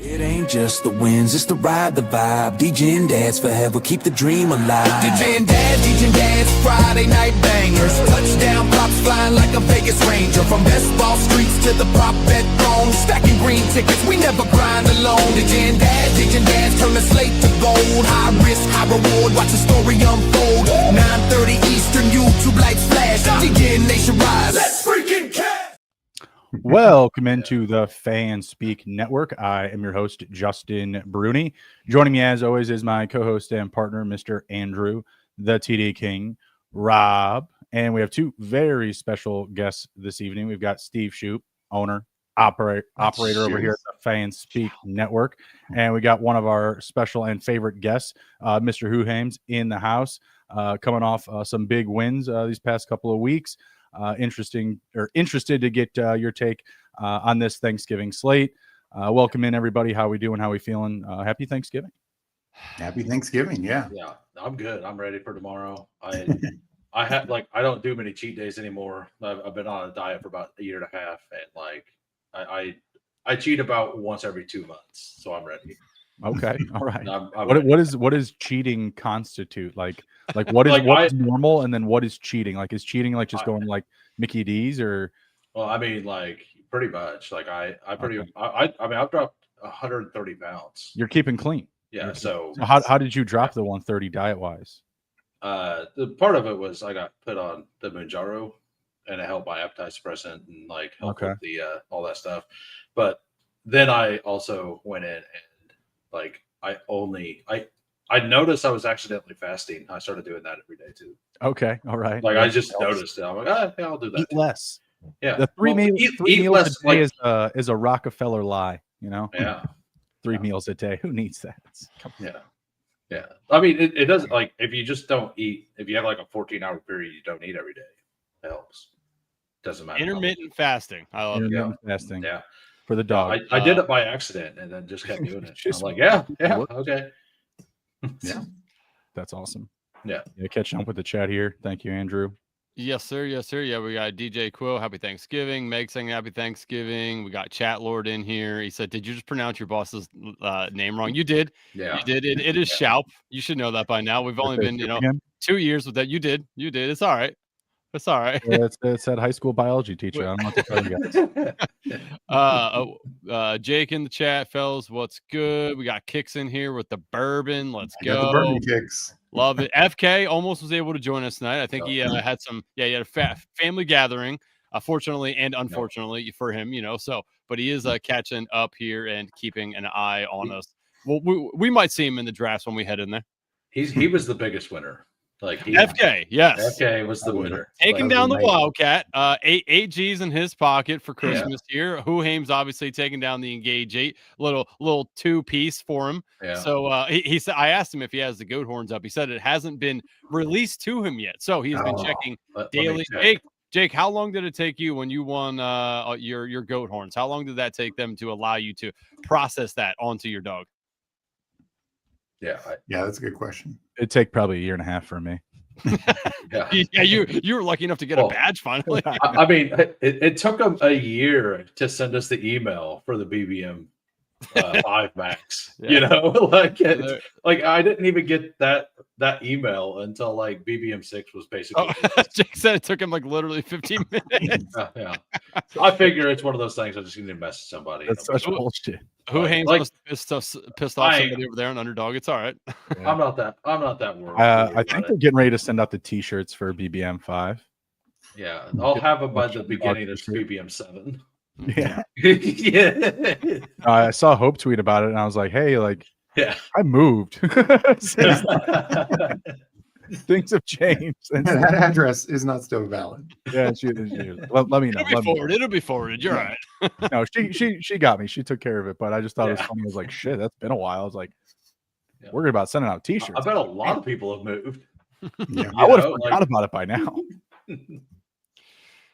It ain't just the wins, it's the ride, the vibe. DJ and Dad's forever, keep the dream alive. DJ and Dad's Friday night bangers. Touchdown pops flying like a Vegas Ranger. From best ball streets to the prop bet throne. Stacking green tickets, we never grind alone. DJ and Dad's turn the slate to gold. High risk, high reward, watch the story unfold. 9:30 Eastern, YouTube lights flash. DJ and Nation rise. Let's freaking catch! Welcome into the Fan Speak Network. I am your host, Justin Bruni. Joining me, as always, is my co-host and partner, Mr. Andrew, the TD King, Rob. And we have two very special guests this evening. We've got Steve Shoupe, owner, operator over here at the Fan Speak Network. And we got one of our special and favorite guests, Mr. Hoohames, in the house, coming off some big wins these past couple of weeks. Interested to get your take on this Thanksgiving slate. Welcome in, everybody. How we doing? How we feeling? Happy Thanksgiving. Happy Thanksgiving. Yeah, I'm good. I'm ready for tomorrow. I don't do many cheat days anymore. I've been on a diet for about a year and a half, and I cheat about once every 2 months, so I'm ready. Okay, all right. What is cheating constitute? Like what is what is normal, and then what is cheating? Like, is cheating like just going like Mickey D's or? Well, I mean, like pretty much. Like I've dropped 130 pounds. You're keeping clean. Yeah. So how did you drop the 130 diet wise? The part of it was I got put on the Manjaro, and it helped my appetite suppressant and like helped with the all that stuff. But then I also went in and like I noticed I was accidentally fasting. I started doing that every day too. Okay, all right. Like I just noticed it. I'm like, yeah, I'll do that. Eat less. Yeah. The three meals less, a day is a Rockefeller lie, you know? Yeah. 3 meals a day. Who needs that? Yeah. I mean, it doesn't, like, if you just don't eat, if you have like a 14-hour period, you don't eat every day. It helps. Doesn't matter. Intermittent fasting. I love intermittent fasting. Yeah. For the dog. I did it by accident and then just kept doing it. I'm like, yeah, okay. Yeah. That's awesome. Yeah. Catching up with the chat here. Thank you, Andrew. Yes, sir. Yes, sir. Yeah, we got DJ Quill. Happy Thanksgiving. Meg saying happy Thanksgiving. We got Chat Lord in here. He said, "Did you just pronounce your boss's name wrong?" You did. Yeah. You did. It is Shoupe. You should know that by now. We've only been, 2 years with that. You did. It's all right. It's all right. Yeah, it's that high school biology teacher. I don't know what to tell you guys. Jake in the chat, fellas. What's good? We got Kicks in here with the bourbon. Let's go. Got the bourbon Kicks. Love it. FK almost was able to join us tonight. I think he had some. Yeah, he had a family gathering. Fortunately and unfortunately for him, but he is catching up here and keeping an eye on us. Well, we might see him in the drafts when we head in there. He was the biggest winner. Like FK, yes. FK was the winner. Taking down the Wildcat. 8 G's in his pocket for Christmas here. Hoohames obviously taking down the Engage 8. Little 2-piece for him. Yeah. So he said, I asked him if he has the goat horns up. He said it hasn't been released to him yet. So he's been checking daily. Jake, how long did it take you when you won your goat horns? How long did that take them to allow you to process that onto your dog? Yeah, that's a good question. It'd take probably a year and a half for me. Yeah, you were lucky enough to get a badge finally. I mean, it took them a year to send us the email for the BBM 5 Max. Like I didn't even get that email until like BBM 6 was basically. Jake said it took him like literally 15 minutes. Yeah. I figure it's one of those things. I just need to message somebody. That's such bullshit. Who must pissed off somebody over there on Underdog? It's all right. I'm not that worried. I think they're getting ready to send out the T-shirts for BBM 5. Yeah, I'll have them by the beginning of BBM 7. Yeah. I saw Hope tweet about it, and I was like, "Hey, I moved. Things have changed. And that address is not still valid." Yeah, she is. Let me know. It'll be forwarded. You're right. No, she got me. She took care of it, but I just thought it was funny. I was like, "Shit, that's been a while." I was like, "We're about sending out T-shirts." I bet a lot of people have moved. I would have forgot about it by now.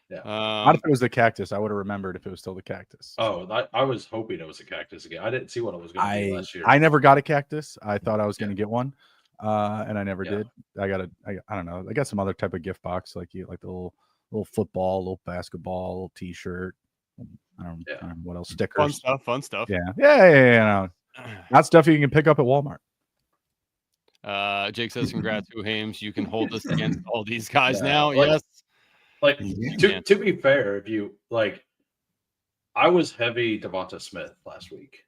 Yeah. Not if it was the cactus. I would have remembered if it was still the cactus. Oh, I was hoping it was a cactus again. I didn't see what it was going to be last year. I never got a cactus. I thought I was going to get one, and I never did. I don't know. I got some other type of gift box, like the little football, little basketball, little T-shirt, I don't Yeah. know what else. Fun Stickers. stuff. Fun stuff. Yeah. Not stuff you can pick up at Walmart. Jake says, "Congrats, Hoohames. You can hold us against all these guys Yeah, now." like- Yes. Like Yeah. to be fair, if you like, I was heavy Devonta Smith last week,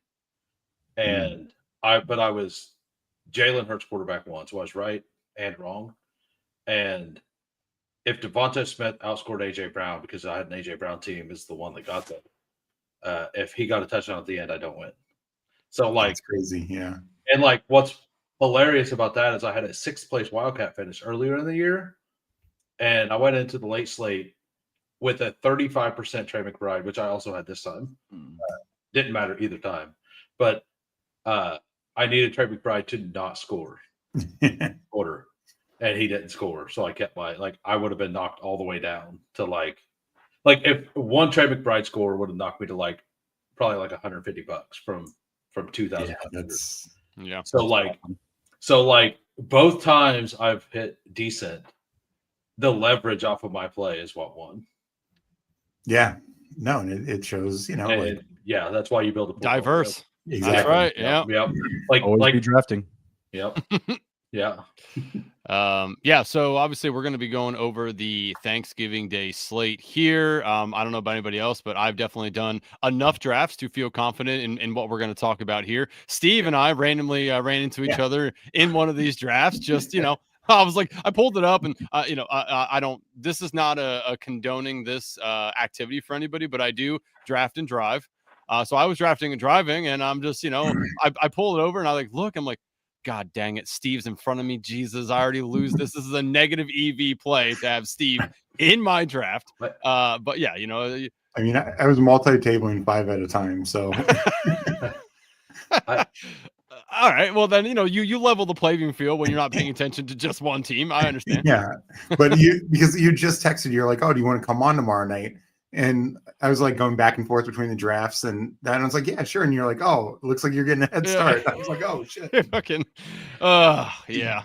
and I was Jalen Hurts quarterback once, was right and wrong, and if Devonta Smith outscored AJ Brown because I had an AJ Brown team is the one that got that. If he got a touchdown at the end, I don't win. So like That's crazy. Yeah. And like what's hilarious about that is I had a 6th place Wildcat finish earlier in the year, and I went into the late slate with a 35% Trey McBride, which I also had this time. Didn't matter either time, but I needed Trey McBride to not score quarter, and he didn't score, so I kept I would have been knocked all the way down to like if one Trey McBride score would have knocked me to probably $150 from 2,000. Yeah, that's Yeah. So both times I've hit decent, the leverage off of my play is what won. yeah. No, and it shows, And yeah, that's why you build a portfolio. Diverse. exactly. That's right. Yep. Yeah. Yep. Always be drafting. Yep. Yeah. Yeah, so obviously we're going to be going over the Thanksgiving Day slate here. I don't know about anybody else, but I've definitely done enough drafts to feel confident in what we're going to talk about here. Steve and I randomly ran into each other in one of these drafts. Just, I was like, I pulled it up and, I don't, this is not a condoning this activity for anybody, but I do draft and drive. So I was drafting and driving, and I'm just, I pulled it over and I look, I'm like, God dang it, Steve's in front of me. Jesus, I already lose this. This is a negative EV play to have Steve in my draft. But yeah, I mean, I was multi-tabling 5 at a time, so all right. Well, then you level the playing field when you're not paying attention to just one team. I understand. yeah. But because you just texted, you're like, "Oh, do you want to come on tomorrow night?" And I was going back and forth between the drafts, and then I was like, "Yeah, sure." And you're like, "Oh, it looks like you're getting a head start." I was like, "Oh shit!" Fucking, yeah.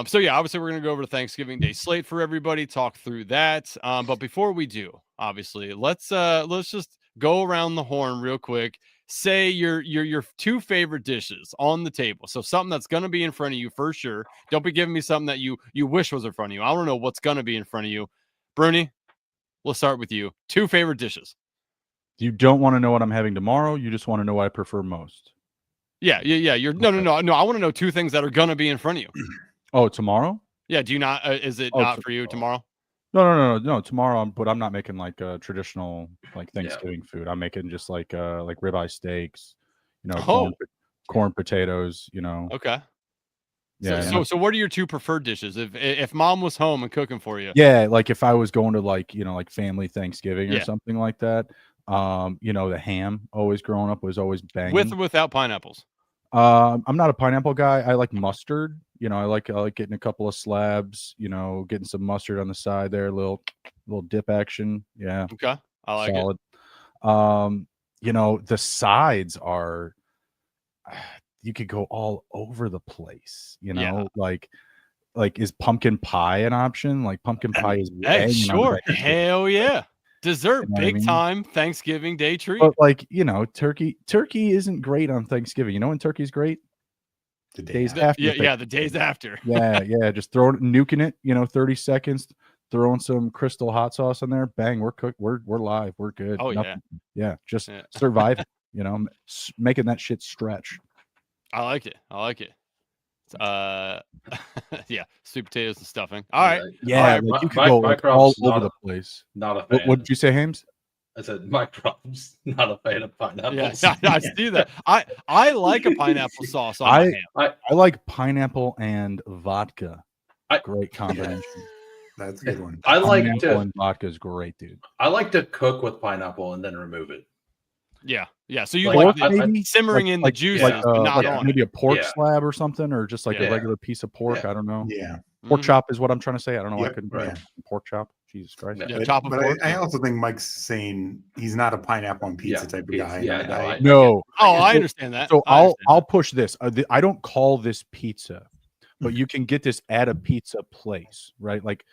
So yeah, obviously we're gonna go over to Thanksgiving Day slate for everybody, talk through that. But before we do, obviously, let's just go around the horn real quick. Say your 2 favorite dishes on the table. So something that's gonna be in front of you for sure. Don't be giving me something that you wish was in front of you. I don't know what's gonna be in front of you. Bruni, we'll start with you. 2 favorite dishes. You don't want to know what I'm having tomorrow. You just want to know what I prefer most. Yeah. You're no. I want to know 2 things that are gonna be in front of you. Oh, tomorrow? Yeah. Do you not? Is it not for you tomorrow? No. Tomorrow, but I'm not making traditional Thanksgiving food. I'm making just like ribeye steaks, corn potatoes. Okay. Yeah. So what are your 2 preferred dishes? If mom was home and cooking for you? Yeah, like if I was going to family Thanksgiving or something like that. The ham always growing up was always banging. With or without pineapples? I'm not a pineapple guy. I like mustard. I like getting a couple of slabs, getting some mustard on the side there, a little dip action. Yeah. Okay. I like solid. it. The sides are you could go all over the place, like is pumpkin pie an option? Like pumpkin pie is sure. Hell yeah. Dessert, big time Thanksgiving Day treat. But turkey isn't great on Thanksgiving. You know when turkey's great? The days after. Yeah, the days after. yeah. Just nuking it, 30 seconds, throwing some crystal hot sauce on there. Bang, we're cooked. We're live. We're good. Oh, yeah. Just surviving, making that shit stretch. I like it. Yeah, sweet potatoes and stuffing. All right. Yeah, all right. you could go all over the place. Not a fan. What did you say, Hames? I said my problem's not a fan of pineapples. Yeah, I see that. I like a pineapple sauce on my ham. I like pineapple and vodka. Great combination. That's a good one. I like pineapple and vodka is great, dude. I like to cook with pineapple and then remove it. Yeah. So you like simmering in the juices, but not on maybe a pork slab or something, or just a regular piece of pork. I don't know. Yeah. Pork chop is what I'm trying to say. I don't know why I couldn't pork chop. Jesus Christ. Yeah, chop of pork. I also think Mike's saying he's not a pineapple on pizza type of guy. Yeah, no. Oh, I understand that. So I'll push this. I don't call this pizza, but you can get this at a pizza place, right? Like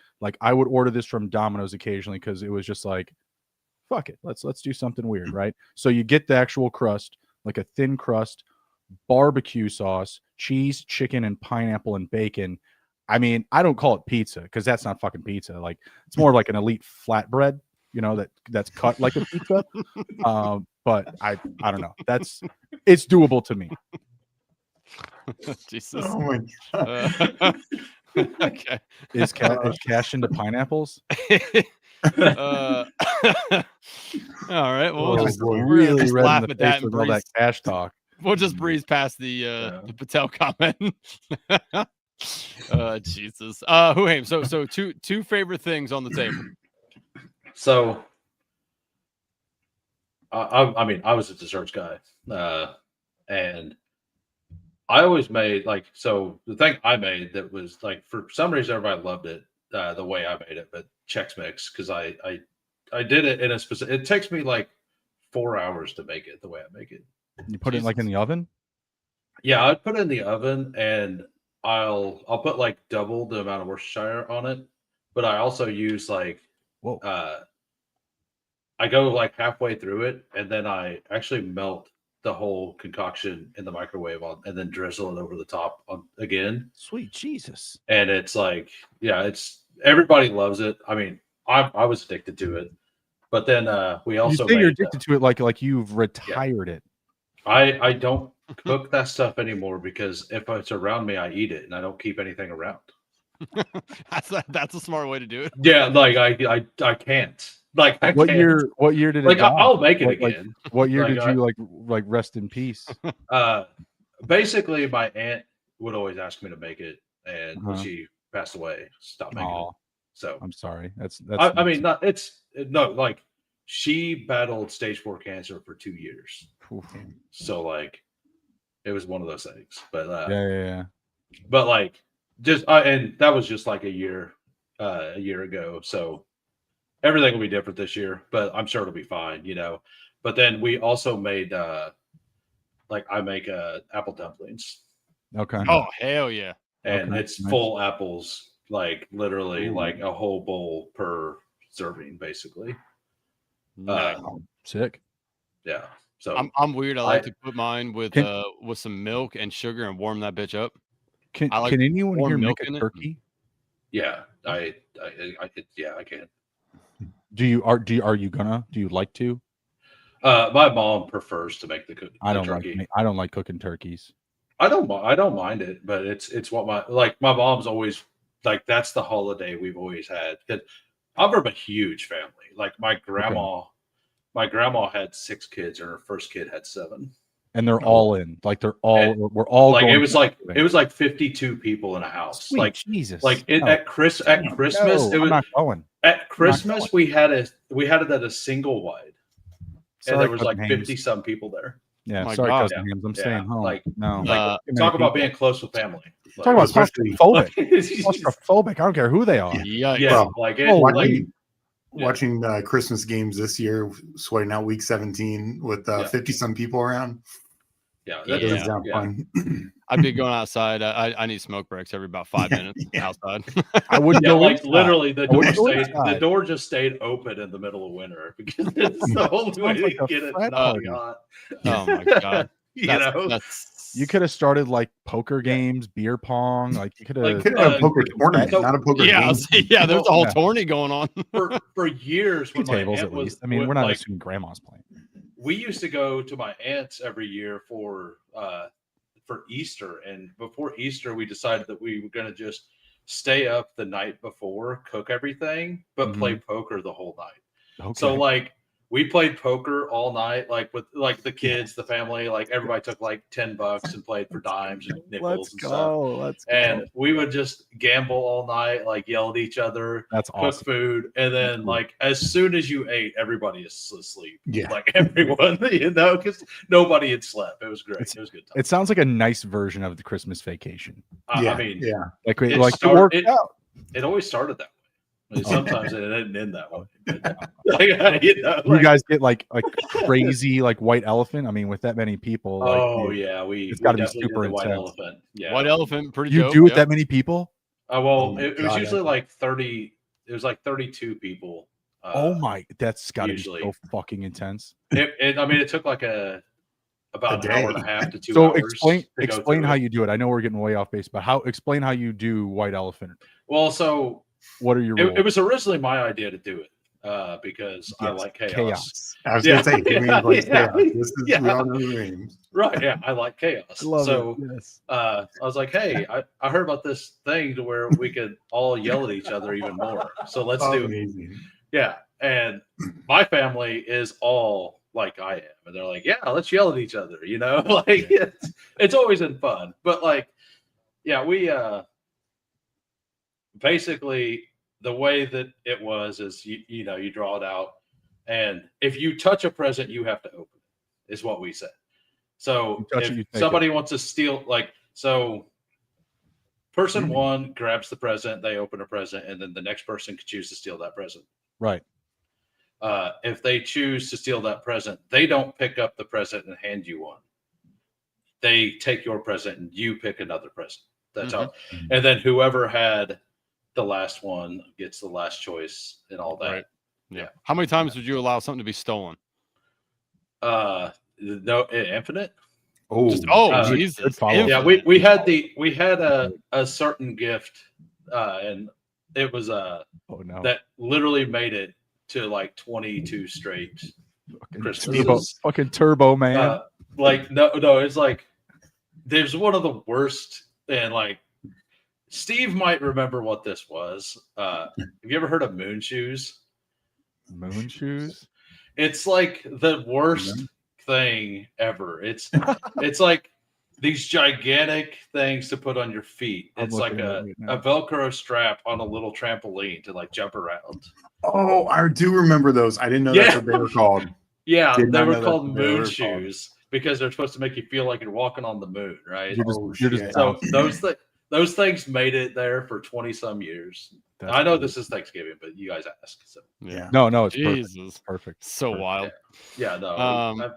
I would order this from Domino's occasionally because it was just fuck it, let's do something weird, right? So you get the actual crust, like a thin crust, barbecue sauce, cheese, chicken, and pineapple and bacon. I mean, I don't call it pizza because that's not fucking pizza. Like it's more like an elite flatbread, that's cut like a pizza. But I don't know. It's doable to me. Jesus. Oh my god. Okay. Is cash into pineapples? All right. Well, we'll just, boy. we're gonna Really just red laugh in the at that face and with all that breeze. cash talk. We'll just breeze past the Patel comment. Jesus. Hoohames. So two favorite things on the table. So, I mean, I was a desserts guy, and I always made so the thing I made that was for some reason everybody loved it the way I made it, but Chex Mix because I did it in a specific. It takes me 4 hours to make it the way I make it. You put it in the oven? Yeah, I'd put it in the oven and I'll put double the amount of Worcestershire on it, but I also use Whoa. I go halfway through it and then I actually melt the whole concoction in the microwave and then drizzle it over the top again. Sweet Jesus. And it's it's everybody loves it. I mean, I was addicted to it, but then we also you're addicted to it like you've retired it. I don't cook that stuff anymore because if it's around me, I eat it and I don't keep anything around. That's a smart way to do it. Yeah, I can't. I What can't. year did it die? I'll make it again. What year did you rest in peace? Basically my aunt would always ask me to make it, and when she passed away, stopped making it. So I'm sorry. That's I mean, she battled stage 4 cancer for 2 years. Oof. So it was one of those things. But yeah. But and that was just a year ago. So everything will be different this year, but I'm sure it'll be fine, But then we also made I make apple dumplings. Okay. Oh hell yeah. And Okay, it's nice. full apples, literally a whole bowl per serving, basically. Nice. Sick. Yeah. So I'm weird. I like to put mine with some milk and sugar and warm that bitch up. Can anyone here make a turkey? Yeah, I can. Do you like to? My mom prefers to make the turkey. I don't like cooking turkeys. I don't mind it, but it's what my mom's always that's the holiday we've always had. I'm from a huge family. My grandma had 6 kids and her first kid had 7. And they're all in. We're all going. It was 52 people in a house. Sweet Jesus. At Christmas no, it was I'm not going. At Christmas we had it at a single wide. Sorry, and there was 50 Hoohames. some people there. Yeah, My sorry, God. cousin Hoohames. I'm staying home. No. Talk about being close with family. Talk about claustrophobic. Claustrophobic. I don't care who they are. Yeah. Watching Christmas games this year, sweating out week 17 with 50 some people around. Yeah, that doesn't sound fun. I'd be going outside. I need smoke breaks every about 5 minutes outside. I wouldn't go inside. Literally the door just stayed open in the middle of winter because it's the only way to get it not hot. Oh my God. You could have started poker games, beer pong. You could have a poker tournament, not a poker game. Yeah, there's a whole tourney going on. For years when tables at least. I mean, we're not assuming grandma's playing. We used to go to my aunt's every year for Easter, and before Easter, we decided that we were going to just stay up the night before, cook everything, but play poker the whole night. Okay. So we played poker all night, with the kids, the family, everybody took $10 and played for dimes and nickels and stuff. Let's go. And we would just gamble all night, yell at each other, That's cook awesome. food, and then as soon as you ate, everybody is asleep. Yeah, everyone, because nobody had slept. It was great. It was a good time. It sounds like a nice version of the Christmas vacation. I mean, it worked out. It always started that way. Sometimes it didn't end that way. You guys get crazy white elephant. I mean, with that many people. It's got to be super intense. White elephant. Yeah, white elephant. Pretty. You dope, do with that many people? It was usually 30. It was 32 people Oh my, that's got to be usually. so fucking intense. It took like about an hour and a half to 2 So hours. explain how you do it. I know we're getting way off base, but explain how you do white elephant. Well, so what are your rules? It was originally my idea to do it because I like chaos. I was gonna say, chaos. This is we all know the names. Right? Yeah, I like chaos. Yes. I was like, hey, I heard about this thing to where we could all yell at each other even more. So let's do it. Yeah, and my family is all like I am, and they're like, yeah, let's yell at each other. You know, like it's always been fun, but like, yeah, we basically. The way that it was is you draw it out, and if you touch a present, you have to open it, is what we said. So if somebody wants to steal, person one grabs the present, they open a present, and then the next person could choose to steal that present. Right. If they choose to steal that present, they don't pick up the present and hand you one. They take your present and you pick another present. That's how. And then whoever had the last one gets the last choice and all that. Right. Yeah. How many times would you allow something to be stolen? No, infinite. Jesus. Yeah, we had a certain gift, and it was that literally made it to like 22 straight Christmases. Fucking turbo, man. No, it's like there's one of the worst, and like Steve might remember what this was. Have you ever heard of moon shoes? Moon shoes? It's like the worst thing ever. It's like these gigantic things to put on your feet. It's like a Velcro strap on a little trampoline to like jump around. Oh, I do remember those. I didn't know that's what they were called. Yeah, they were called moon shoes because they're supposed to make you feel like you're walking on the moon, right? So those things made it there for 20 some years. I know this is Thanksgiving, but you guys asked. So yeah. No, it's Jesus. Perfect. So wild. Yeah, no.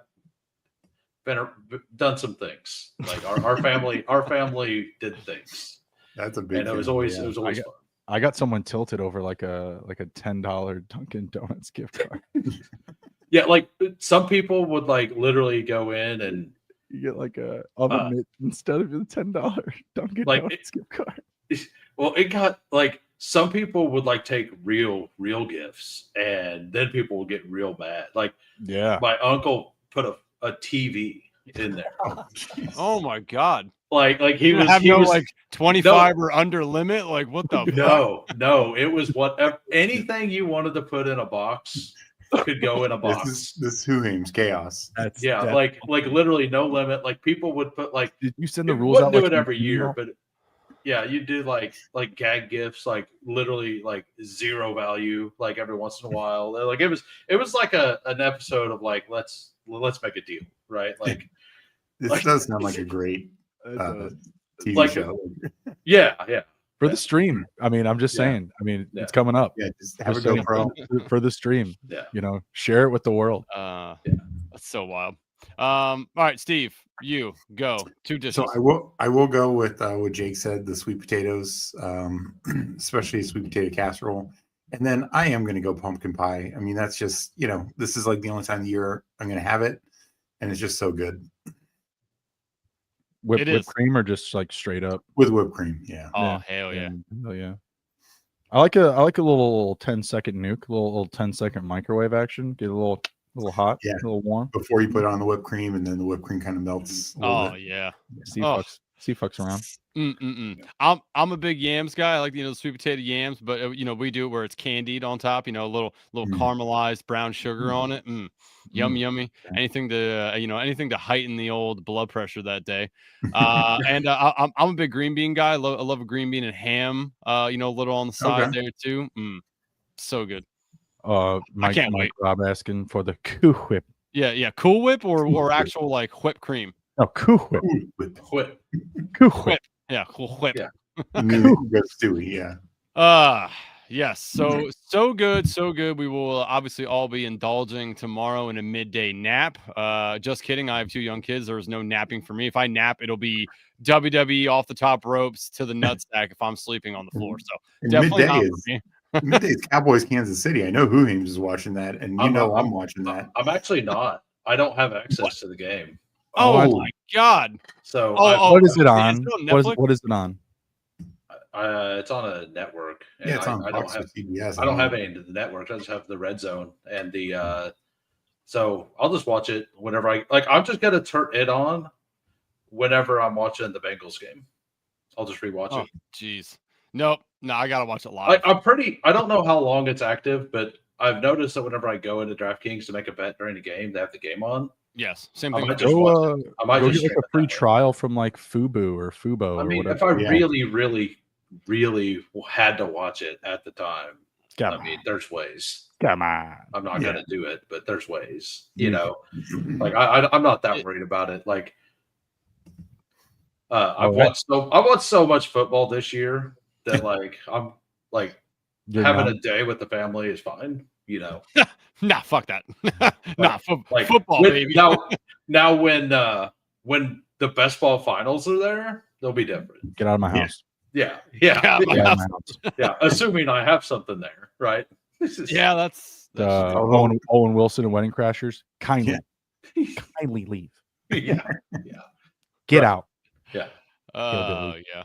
I've done some things. Like our family did things. That's a big and it was always fun. I got someone tilted over like a $10 Dunkin' Donuts gift card. Yeah, like some people would like literally go in and you get like a oven mitt instead of the $10 Dunkin' Donuts gift card. Well, it got like some people would like take real gifts, and then people will get real mad. Like, my uncle put a TV in there. Oh my god! Like he was like 25 or under limit. Like what the? No, it was whatever. Anything you wanted to put in a box could go in a box. This Hoohames chaos. Like literally no limit. Like people would put like. Did you send the rules out? Do it every year, but yeah, you do like gag gifts, like literally like zero value, like every once in a while. Like it was like an episode of like let's make a deal, right? Like this does sound like a great TV show. Yeah. For the stream. I mean, I'm just saying. I mean, it's coming up. Yeah, just have a GoPro for the stream. Yeah. Share it with the world. That's so wild. All right, Steve, you go 2 dishes. So I will go with what Jake said, the sweet potatoes, especially sweet potato casserole. And then I am going to go pumpkin pie. I mean, that's just, this is like the only time of the year I'm going to have it. And it's just so good. Whipped cream or just like straight up? With whipped cream, yeah. Oh, hell yeah. Hell yeah. I like a little 10-second nuke, a little 10-second microwave action. Get a little hot, a little warm. Before you put it on the whipped cream, and then the whipped cream kind of melts. Yeah. See fucks around. I'm a big yams guy. I like the sweet potato yams, but we do it where it's candied on top. A little caramelized brown sugar on it. Yummy. Anything to heighten the old blood pressure that day. And I'm a big green bean guy. I love a green bean and ham. A little on the side there too. So good. I can't wait. Rob asking for the Cool Whip. Yeah, Cool Whip or actual like whipped cream. Oh, Cool Whip. Cool Whip. Yeah, Cool Whip. Yeah. Stewie, yeah. Yes. So good. We will obviously all be indulging tomorrow in a midday nap. Just kidding. I have 2 young kids. There's no napping for me. If I nap, it'll be WWE off the top ropes to the nutsack if I'm sleeping on the floor. So definitely not for me. Midday's Cowboys, Kansas City. I know Hoohames is watching that, and I'm watching that. I'm actually not. I don't have access to the game. Oh my God! So what is it on? Netflix? What is it on? It's on a network. And Yeah, it's on I don't Fox have or CBS. I don't have any of the network. I just have the Red Zone and the. So I'll just watch it whenever I'm just gonna turn it on whenever I'm watching the Bengals game. I'll just rewatch it. Jeez, no, I gotta watch it live. I don't know how long it's active, but I've noticed that whenever I go into DraftKings to make a bet during the game, they have the game on. Yes, same thing. I might just watch it. I might go just get like a free trial from like Fubo or I mean, or whatever. if I really had to watch it at the time, there's ways. Come on. I'm not gonna do it, but there's ways. You know, like I'm not that worried about it. Like I've watched so much football this year that like I'm like having a day with the family is fine. You know, nah, fuck that. Like football, baby. now when the best ball finals are there, they'll be different. Get out of my house. Yeah. Assuming I have something there, right? Yeah, that's Owen Wilson and Wedding Crashers. Kindly leave. Yeah. Get out. Yeah. Yeah.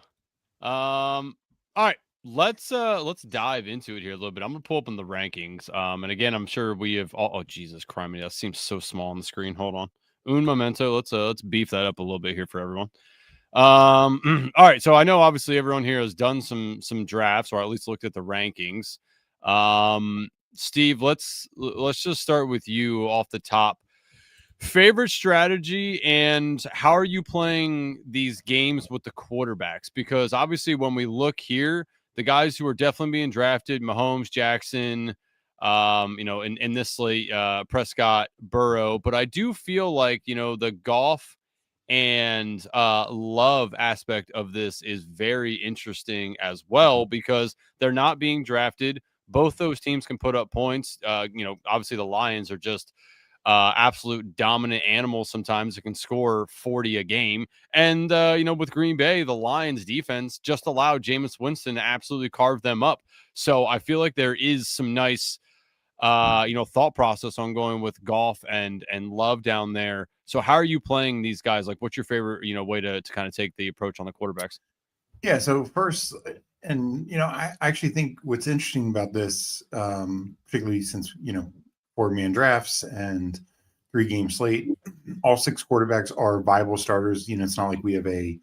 All right. Let's dive into it here a little bit. I'm gonna pull up in the rankings. And again, I'm sure we have oh Jesus Christ, that seems so small on the screen. Hold on. Un momento. Let's beef that up a little bit here for everyone. All right. So I know obviously everyone here has done some drafts or at least looked at the rankings. Steve, let's just start with you off the top. Favorite strategy and how are you playing these games with the quarterbacks? Because obviously when we look here, the guys who are definitely being drafted, Mahomes, Jackson, in this slate, Prescott, Burrow, but I do feel like, the Goff and Love aspect of this is very interesting as well because they're not being drafted. Both those teams can put up points. Obviously the Lions are just absolute dominant animals sometimes that can score 40 a game. And, with Green Bay, the Lions defense just allowed Jameis Winston to absolutely carve them up. So I feel like there is some nice, thought process on going with Goff and Love down there. So how are you playing these guys? Like, what's your favorite, way to kind of take the approach on the quarterbacks? Yeah. So first, and, I actually think what's interesting about this, particularly since, 4-man drafts and 3-game slate, all 6 quarterbacks are viable starters. It's not like we have a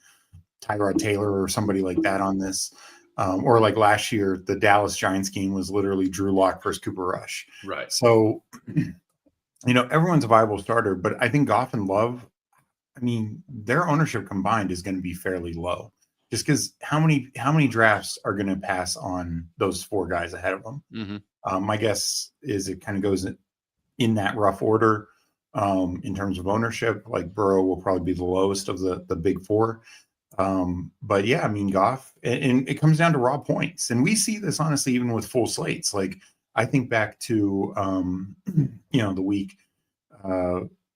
Tyrod Taylor or somebody like that on this. Or like last year, the Dallas Giants game was literally Drew Lock versus Cooper Rush. Right. So, everyone's a viable starter, but I think Goff and Love, their ownership combined is going to be fairly low. Just because how many drafts are going to pass on those 4 guys ahead of them? Mm-hmm. My guess is it kind of goes in that rough order in terms of ownership. Like Burrow will probably be the lowest of the big 4. But yeah, Goff, and it comes down to raw points. And we see this honestly even with full slates. Like I think back to the week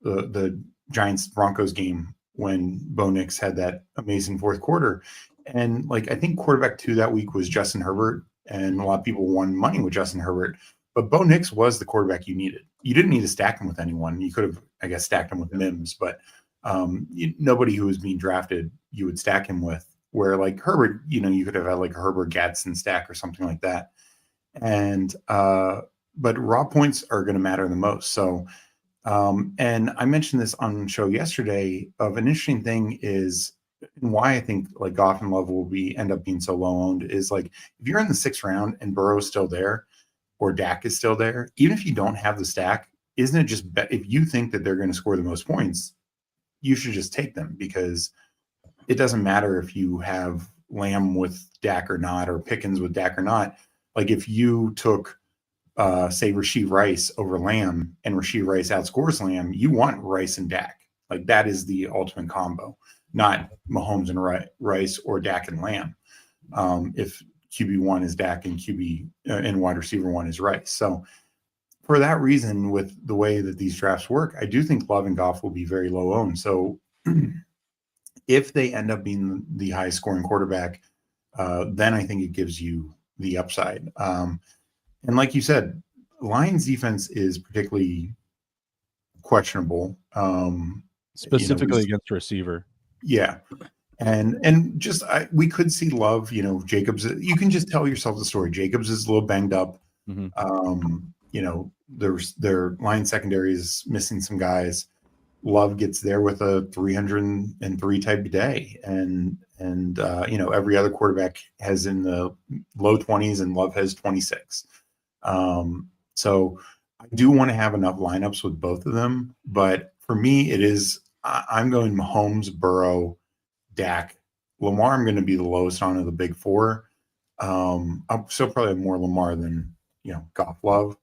the Giants Broncos game when Bo Nix had that amazing fourth quarter. And like I think quarterback 2 that week was Justin Herbert, and a lot of people won money with Justin Herbert. But Bo Nix was the quarterback you needed. You didn't need to stack him with anyone. You could have, I guess, stacked him with Mims, but nobody who was being drafted you would stack him with. Where like Herbert, you could have had like a Herbert Gadsden stack or something like that. And but raw points are going to matter the most. So, and I mentioned this on the show yesterday. Of an interesting thing is why I think like Goff and Love will end up being so low owned is like if you're in the 6th round and Burrow's still there or Dak is still there, even if you don't have the stack, isn't it just if you think that they're going to score the most points, you should just take them because it doesn't matter if you have Lamb with Dak or not, or Pickens with Dak or not. Like if you took, say, Rashee Rice over Lamb and Rashee Rice outscores Lamb, you want Rice and Dak. Like that is the ultimate combo, not Mahomes and Rice or Dak and Lamb. If QB1 is Dak and and wide receiver 1 is Rice. So for that reason, with the way that these drafts work, I do think Love and Goff will be very low owned. So if they end up being the highest scoring quarterback, then I think it gives you the upside. And like you said, Lions defense is particularly questionable. Specifically against a receiver. Yeah. And just we could see Love, Jacobs. You can just tell yourself the story. Jacobs is a little banged up. Their line secondary is missing some guys. Love gets there with a 303 type day, and every other quarterback has in the low 20s, and Love has 26. So I do want to have enough lineups with both of them, but for me, I'm going Mahomes, Burrow, Dak. Lamar, I'm going to be the lowest on of the big four. I'll still probably have more Lamar than Goff, Love,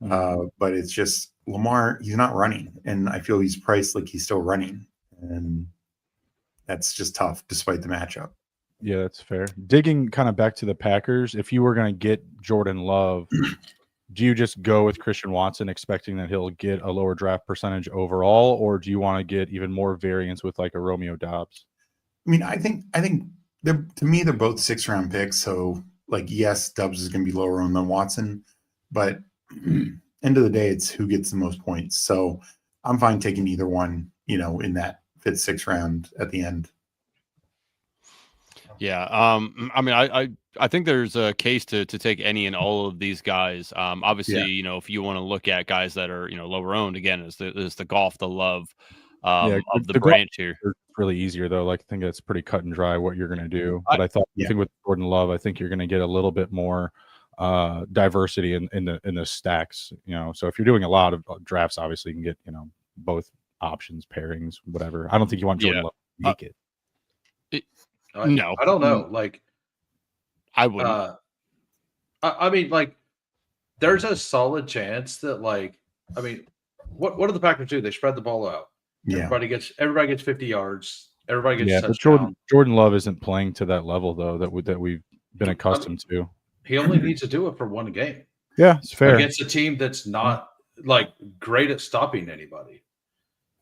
but it's just Lamar. He's not running, and I feel he's priced like he's still running, and that's just tough despite the matchup. Yeah, that's fair. Digging kind of back to the Packers, if you were going to get Jordan Love, do you just go with Christian Watson, expecting that he'll get a lower draft percentage overall, or do you want to get even more variance with like a Romeo Doubs? I mean, I think they're both 6th-round picks. So, yes, Doubs is going to be lower on than Watson, but end of the day, it's who gets the most points. So, I'm fine taking either one, in that 5th, 6th round at the end. Yeah. I mean, I think there's a case to take any and all of these guys. Obviously, if you want to look at guys that are, lower owned, again, is the Golf, the Love of the branch here. Really easier though. I think it's pretty cut and dry what you're going to do. But I think with Jordan Love, I think you're going to get a little bit more diversity in the stacks. So if you're doing a lot of drafts, obviously you can get both options, pairings, whatever. I don't think you want Jordan Love to make it. No, I don't know. I wouldn't. I mean, there's a solid chance that, what do the Packers do? They spread the ball out. Yeah. Everybody gets 50 yards. Everybody gets a touchdown. touchdown. Jordan Love isn't playing to that level though that we've been accustomed to. He only needs to do it for one game. Yeah, it's fair against a team that's not great at stopping anybody,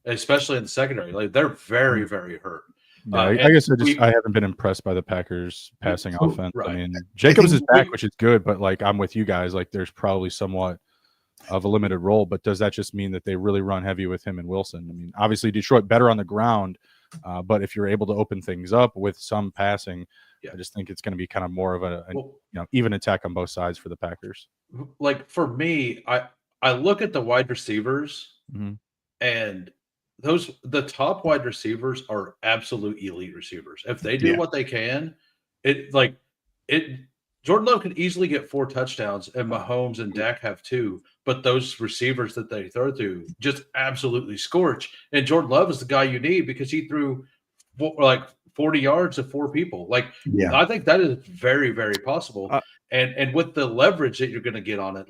especially in the secondary. They're very, very hurt. Yeah, I guess I haven't been impressed by the Packers passing offense. Right. I mean, Jacobs is back, which is good, but I'm with you guys. There's probably somewhat of a limited role, but does that just mean that they really run heavy with him and Wilson? I mean, obviously Detroit better on the ground, but if you're able to open things up with some passing, I just think it's going to be kind of more of a even attack on both sides for the Packers. For me, I look at the wide receivers, and the top wide receivers are absolute elite receivers. If they do what they can, Jordan Love could easily get 4 touchdowns, and Mahomes and Dak have 2. But those receivers that they throw to just absolutely scorch. And Jordan Love is the guy you need because he threw 40 yards to 4 people. I think that is very, very possible. And with the leverage that you're going to get on it,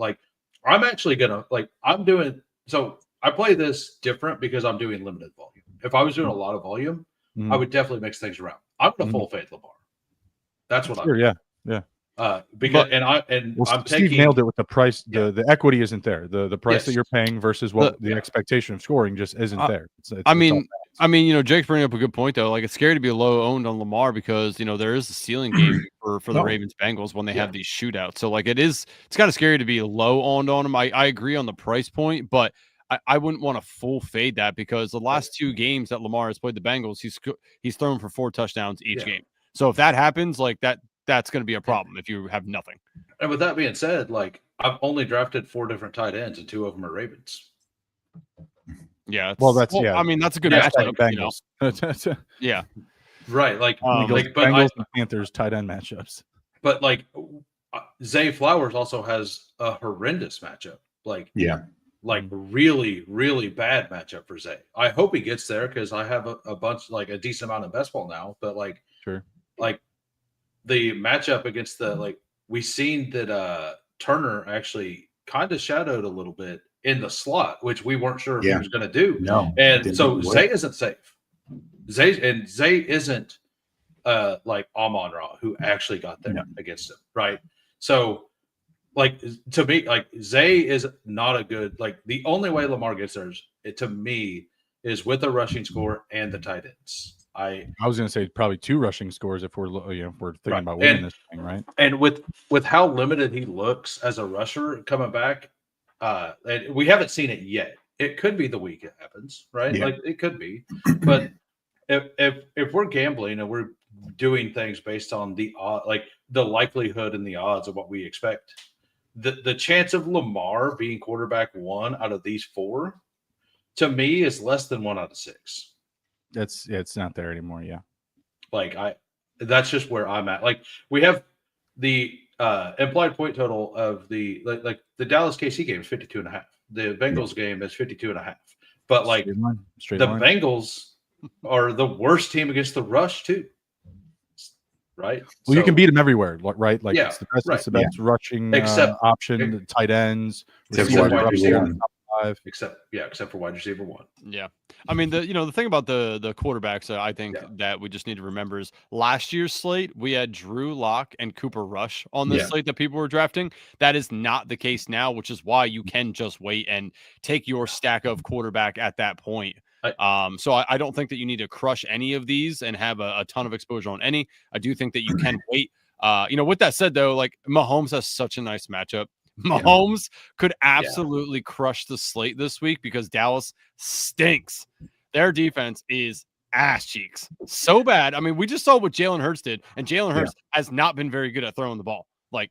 I'm actually going to I'm doing so. I play this different because I'm doing limited volume. If I was doing a lot of volume, I would definitely mix things around. I'm going to full fade Lamar. That's what I'm doing. Yeah. I'm Steve nailed it with the price. The equity isn't there. The price that you're paying versus what the expectation of scoring just isn't there. I mean, Jake's bringing up a good point though. It's scary to be low owned on Lamar because there is a ceiling game for the Ravens Bengals when they have these shootouts. So it's kind of scary to be low owned on him. I agree on the price point, but I wouldn't want to full fade that because the last 2 games that Lamar has played the Bengals, he's thrown for 4 touchdowns each game. So if that happens, that's going to be a problem if you have nothing. And with that being said, I've only drafted 4 different tight ends, and 2 of them are Ravens. Yeah. I mean, that's a good matchup. Bengals. Yeah. Right. Bengals and Panthers tight end matchups. But Zay Flowers also has a horrendous matchup. Really, really bad matchup for Zay. I hope he gets there because I have a bunch, a decent amount of best ball now. But sure. The matchup against we seen that Turner actually kind of shadowed a little bit in the slot, which we weren't sure if he was going to do. No, and so Zay isn't safe. Zay isn't Amon-Ra, who actually got there against him, right? So, to me, Zay is not a good the only way Lamar gets there to me is with a rushing score and the tight ends. I was going to say probably 2 rushing scores if we're thinking about winning this thing, right? And with how limited he looks as a rusher coming back, and we haven't seen it yet. It could be the week it happens, right? Yeah. Like it could be, but if we're gambling and we're doing things based on the like the likelihood and the odds of what we expect, the chance of Lamar being quarterback 1 out of these 4, to me, is less than 1 out of 6. It's not there anymore. Yeah. Like that's just where I'm at. Like we have the implied point total of the like the Dallas KC game is 52.5. The Bengals game is 52.5. But like Straight the line. Bengals are the worst team against the rush too. Right. Well, you can beat them everywhere, right? Like it's the best, right. It's the best rushing option. The tight ends, Except for wide receiver 1. Yeah, I mean the thing about the quarterbacks, I think that we just need to remember is last year's slate we had Drew Lock and Cooper Rush on this slate that people were drafting. That is not the case now, which is why you can just wait and take your stack of quarterback at that point. So I don't think that you need to crush any of these and have a ton of exposure on any. I do think that you can wait. With that said, though, like Mahomes has such a nice matchup. Mahomes could absolutely crush the slate this week because Dallas stinks. Their defense is ass cheeks. So bad. I mean, we just saw what Jalen Hurts did, and Jalen Hurts has not been very good at throwing the ball. Like,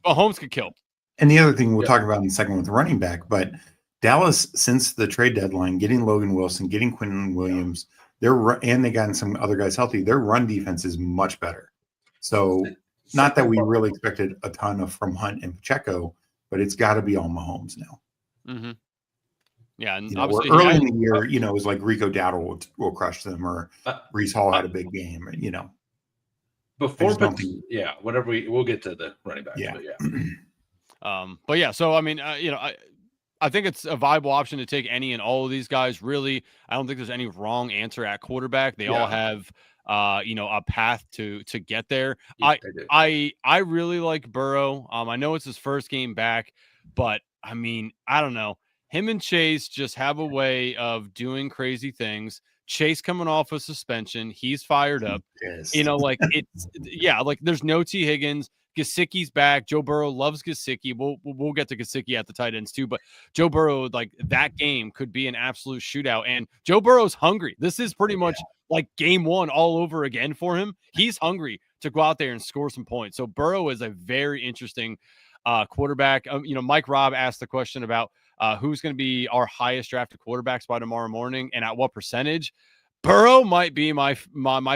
Mahomes could kill. And the other thing we'll talk about in a second with the running back, but Dallas, since the trade deadline, getting Logan Wilson, getting Quinton Williams, and they gotten some other guys healthy, their run defense is much better. So not that we really expected a ton from Hunt and Pacheco, but it's got to be all Mahomes now. Mm-hmm. Yeah, and obviously early in the year, it was like Rico Dowdle will crush them, or Breece Hall had a big game, Before, whenever we'll get to the running back. So I mean, I think it's a viable option to take any and all of these guys. Really, I don't think there's any wrong answer at quarterback. They all have, a path to get there. I really like Burrow. I know it's his first game back, but I mean, I don't know. Him and Chase just have a way of doing crazy things. Chase coming off a suspension, he's fired up. Yes. There's no T. Higgins. Gesicki's back. Joe Burrow loves Gesicki. We'll get to Gesicki at the tight ends too, but Joe Burrow, like that game could be an absolute shootout, and Joe Burrow's hungry. This is pretty much like game 1 all over again for him. He's hungry to go out there and score some points. So Burrow is a very interesting quarterback. Mike Raub asked the question about who's going to be our highest drafted quarterbacks by tomorrow morning and at what percentage. Burrow might be my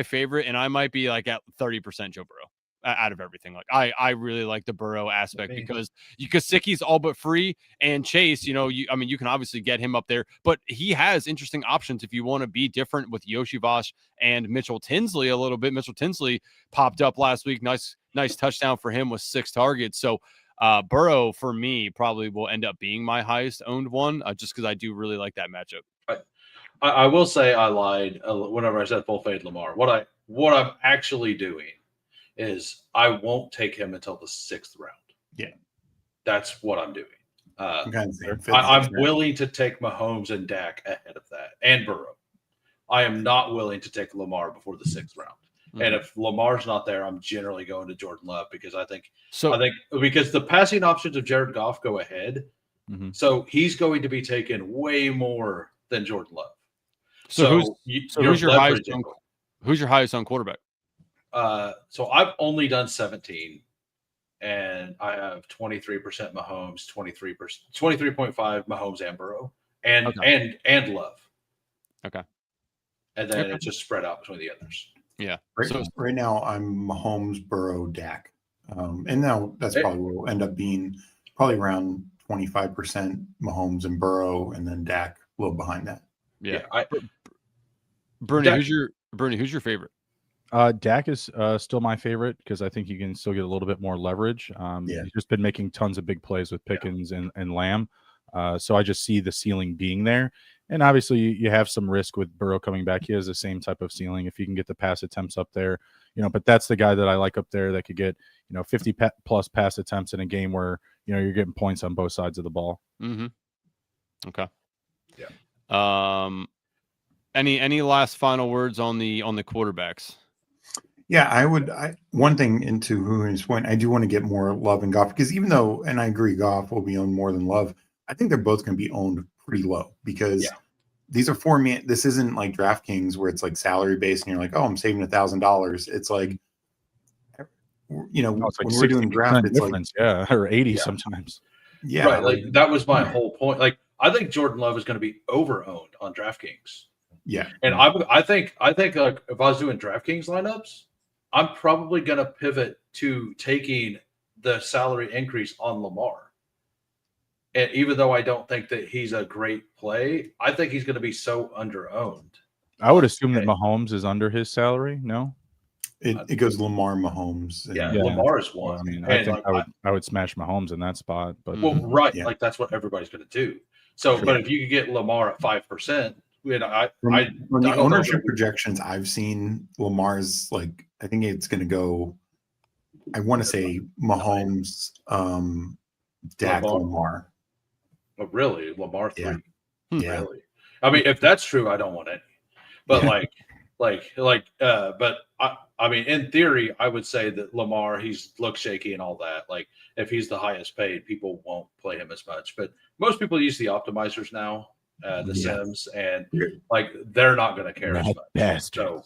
favorite, and I might be like at 30% Joe Burrow out of everything. Like I really like the Burrow aspect because Gesicki's all but free, and Chase, you can obviously get him up there, but he has interesting options if you want to be different with Yoshi Vosh and Mitchell Tinsley a little bit. Mitchell Tinsley popped up last week. Nice touchdown for him with 6 targets. So Burrow for me probably will end up being my highest owned one, just because I do really like that matchup. I will say I lied whenever I said full fade Lamar. What I'm actually doing is I won't take him until the 6th round. Yeah, that's what I'm doing. I'm willing to take Mahomes and Dak ahead of that, and Burrow. I am not willing to take Lamar before the 6th round. Mm-hmm. And if Lamar's not there, I'm generally going to Jordan Love because I think because the passing options of Jared Goff go ahead, so he's going to be taken way more than Jordan Love. Who's your highest on quarterback? So I've only done 17, and I have 23% Mahomes, 23.5 Mahomes and Burrow, and Love. Okay. And then it's just spread out between the others. Yeah. Right now I'm Mahomes, Burrow, Dak, and now that's probably what will end up being probably around 25% Mahomes and Burrow, and then Dak a little behind that. Yeah. Bruni, who's your favorite? Dak is still my favorite because I think you can still get a little bit more leverage. He's just been making tons of big plays with Pickens and Lamb. So I just see the ceiling being there. And obviously you have some risk with Burrow coming back. He has the same type of ceiling if you can get the pass attempts up there, but that's the guy that I like up there that could get, 50 plus pass attempts in a game where, you're getting points on both sides of the ball. Mm-hmm. Okay. Yeah. Any last final words on the quarterbacks? Yeah, one thing into Hoohames' point, I do want to get more Love and Goff because even though, and I agree, Goff will be owned more than Love, I think they're both going to be owned pretty low because these are $4 million. This isn't like DraftKings where it's like salary based and you're like, oh, I'm saving $1,000. It's like, you know, it's like when we're doing draft, it's difference, or 80 sometimes. Yeah, right. Like that was my whole point. Like I think Jordan Love is going to be over owned on DraftKings. Yeah, and I think like if I was doing DraftKings lineups, I'm probably going to pivot to taking the salary increase on Lamar. And even though I don't think that he's a great play, I think he's going to be so under-owned. I would assume that Mahomes is under his salary. No, it goes Lamar, Mahomes. Lamar is one. Well, I mean, and I think I would smash Mahomes in that spot. But like that's what everybody's going to do. So, but if you could get Lamar at 5%, from the ownership projections I've seen, Lamar's like I think it's going to go. I want to say Mahomes, Dak, Lamar. Oh, really? Lamar 3? Yeah. Really? I mean, if that's true, I don't want any. But but I mean, in theory, I would say that Lamar, he's looks shaky and all that. Like, if he's the highest paid, people won't play him as much. But most people use the optimizers now, the Sims, and like they're not going to care as much. So,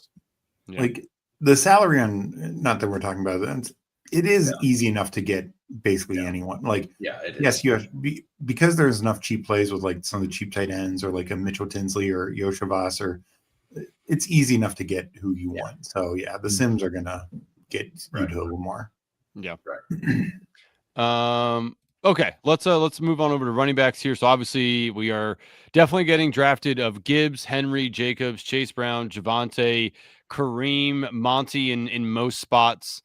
like the salary on, not that we're talking about that, it is easy enough to get basically anyone. Like, yes, you have because there's enough cheap plays with like some of the cheap tight ends or like a Mitchell Tinsley or Yoshavas, or it's easy enough to get who you want. So the Sims are gonna get you to Lamar. Yeah. Right. Okay, let's move on over to running backs here. So obviously we are definitely getting drafted of Gibbs, Henry, Jacobs, Chase Brown, Javonte, Kareem, Monty in most spots.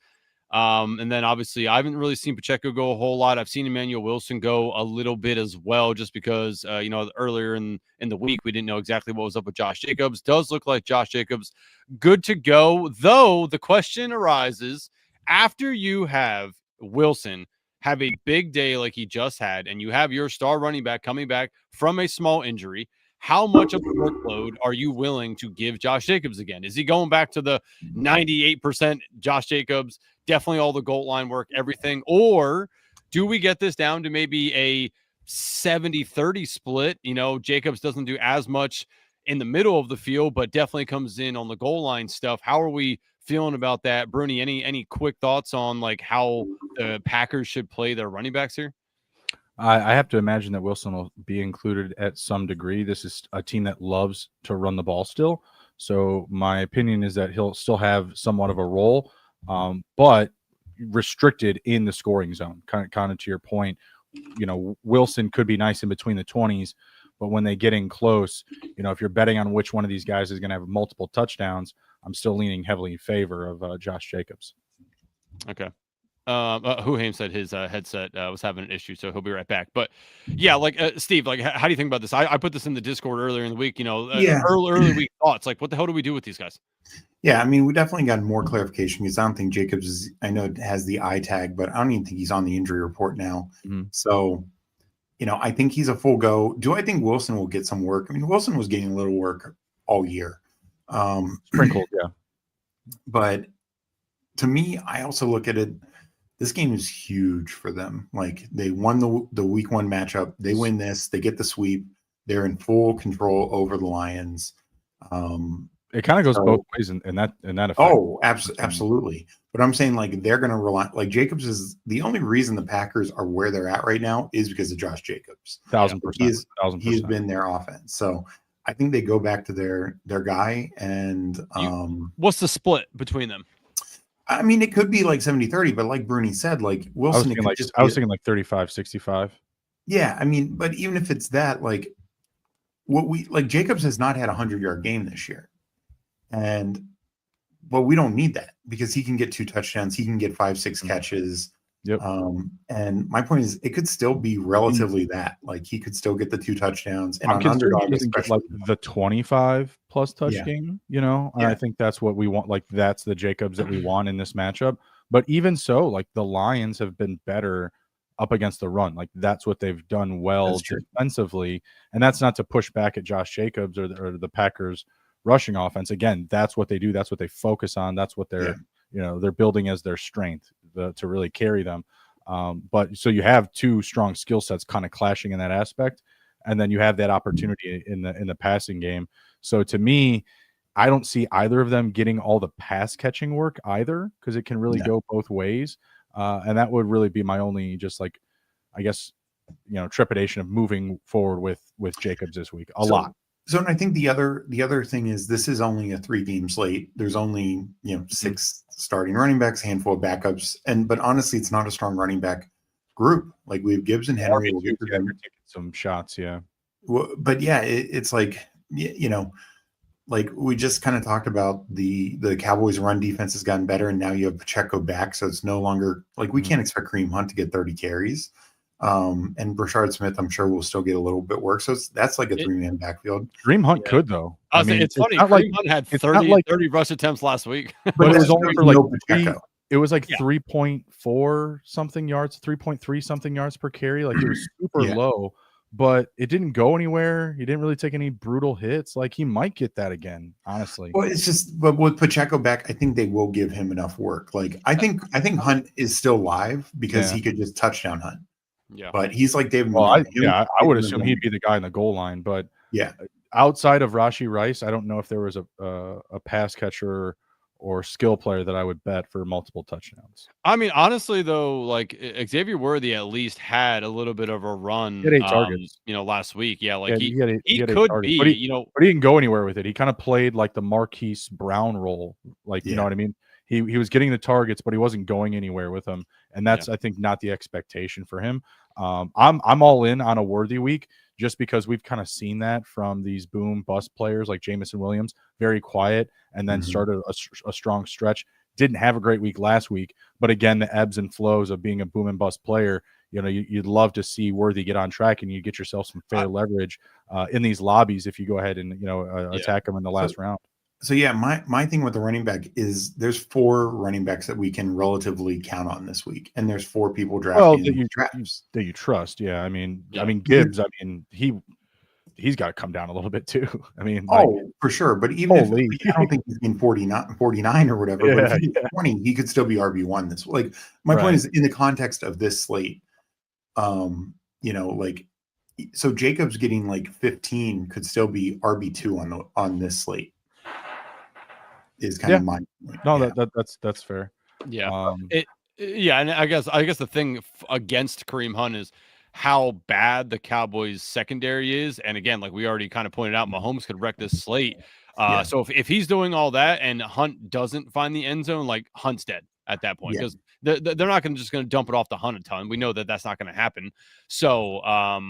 And then obviously I haven't really seen Pacheco go a whole lot. I've seen Emmanuel Wilson go a little bit as well, just because earlier in the week we didn't know exactly what was up with Josh Jacobs. Does look like Josh Jacobs good to go, though the question arises after you have Wilson have a big day like he just had, and you have your star running back coming back from a small injury. How much of a workload are you willing to give Josh Jacobs again? Is he going back to the 98% Josh Jacobs, definitely all the goal line work, everything? Or do we get this down to maybe a 70-30 split? Jacobs doesn't do as much in the middle of the field, but definitely comes in on the goal line stuff. How are we feeling about that? Bruni, any quick thoughts on like how the Packers should play their running backs here? I have to imagine that Wilson will be included at some degree. This is a team that loves to run the ball still. So my opinion is that he'll still have somewhat of a role, but restricted in the scoring zone. Kind of to your point, Wilson could be nice in between the 20s, but when they get in close, if you're betting on which one of these guys is going to have multiple touchdowns, I'm still leaning heavily in favor of Josh Jacobs. Okay. Hoohames said his headset was having an issue, so he'll be right back. But yeah, like Steve, like how do you think about this? I put this in the Discord earlier in the week. Early week thoughts. Like, what the hell do we do with these guys? Yeah, I mean, we definitely got more clarification because I don't think Jacobs is. I know it has the eye tag, but I don't even think he's on the injury report now. Mm-hmm. So, I think he's a full go. Do I think Wilson will get some work? I mean, Wilson was getting a little work all year, sprinkled, yeah. But to me, I also look at it. This game is huge for them. Like, they won the week 1 matchup. They win this. They get the sweep. They're in full control over the Lions. It kind of goes both ways in that effect. Oh, absolutely. But I'm saying, like, they're going to rely. Like, Jacobs is the only reason the Packers are where they're at right now is because of Josh Jacobs. 1,000%. He has been their offense. So I think they go back to their guy. And what's the split between them? I mean, it could be like 70-30, but like Bruni said, like Wilson, I was thinking like 35-65. Yeah, I mean, but even if it's that, like Jacobs has not had a 100-yard game this year, but we don't need that because he can get 2 touchdowns, he can get 5-6 catches. Yep. And my point is, it could still be relatively that. Like, he could still get the 2 touchdowns, and on Underdog, especially like the 25+ touch game. I think that's what we want. Like, that's the Jacobs that we want in this matchup. But even so, like, the Lions have been better up against the run. Like, that's what they've done well defensively, and that's not to push back at Josh Jacobs or the Packers rushing offense. Again, that's what they do. That's what they focus on. That's what they're they're building as their strength to really carry them. But so you have two strong skill sets kind of clashing in that aspect, and then you have that opportunity in the passing game. So to me, I don't see either of them getting all the pass catching work either, because it can really go both ways. And that would really be my only trepidation of moving forward with Jacobs this week a lot. So and I think the other thing is this is only a 3-game slate. There's only 6 starting running backs, handful of backups, but honestly, it's not a strong running back group. Like we have Gibbs and Henry. We'll get to them. Taking some shots, But it's like like we just kind of talked about the Cowboys' run defense has gotten better, and now you have Pacheco back, so it's no longer like we can't expect Kareem Hunt to get 30 carries. And Brashard Smith, I'm sure, will still get a little bit work. So that's like a 3-man backfield. Kareem Hunt could, though. I mean, it's funny. Kareem Hunt had 30 rush attempts last week. But it was only for Pacheco. It was like 3.4 something yards, 3.3 something yards per carry. Like it was super low, but it didn't go anywhere. He didn't really take any brutal hits. Like he might get that again, honestly. Well, it's just, but with Pacheco back, I think they will give him enough work. Like I think Hunt is still live because he could just touchdown Hunt. Yeah, but he's like David. Well, I would assume he'd be the guy in the goal line. But outside of Rashee Rice, I don't know if there was a pass catcher or skill player that I would bet for multiple touchdowns. I mean, honestly, though, like Xavier Worthy at least had a little bit of a run. He had 8 targets, last week. Yeah, like he could be, but he didn't go anywhere with it. He kind of played like the Marquise Brown role, like you know what I mean. He was getting the targets, but he wasn't going anywhere with them, and that's I think not the expectation for him. I'm all in on a Worthy week just because we've kind of seen that from these boom bust players like Jameson Williams, very quiet, and then started a strong stretch. Didn't have a great week last week, but again, the ebbs and flows of being a boom and bust player, you'd love to see Worthy get on track and you get yourself some fair leverage in these lobbies if you go ahead and attack them in the last round. So my thing with the running back is there's 4 running backs that we can relatively count on this week, and there's 4 people drafting that you trust. Yeah, I mean Gibbs. I mean he's got to come down a little bit too. I mean, for sure. But even if I don't think he's in 49 or whatever. But if he's 20, he could still be RB1 this. Like my point is in the context of this slate, like so Jacobs getting like 15 could still be RB2 on this slate. Is kind of my point. No, that's fair. Yeah. And I guess the thing against Kareem Hunt is how bad the Cowboys secondary is. And again, like we already kind of pointed out, Mahomes could wreck this slate. So if he's doing all that and Hunt doesn't find the end zone, like Hunt's dead at that point because they're not just going to dump it off to Hunt a ton. We know that that's not going to happen. So I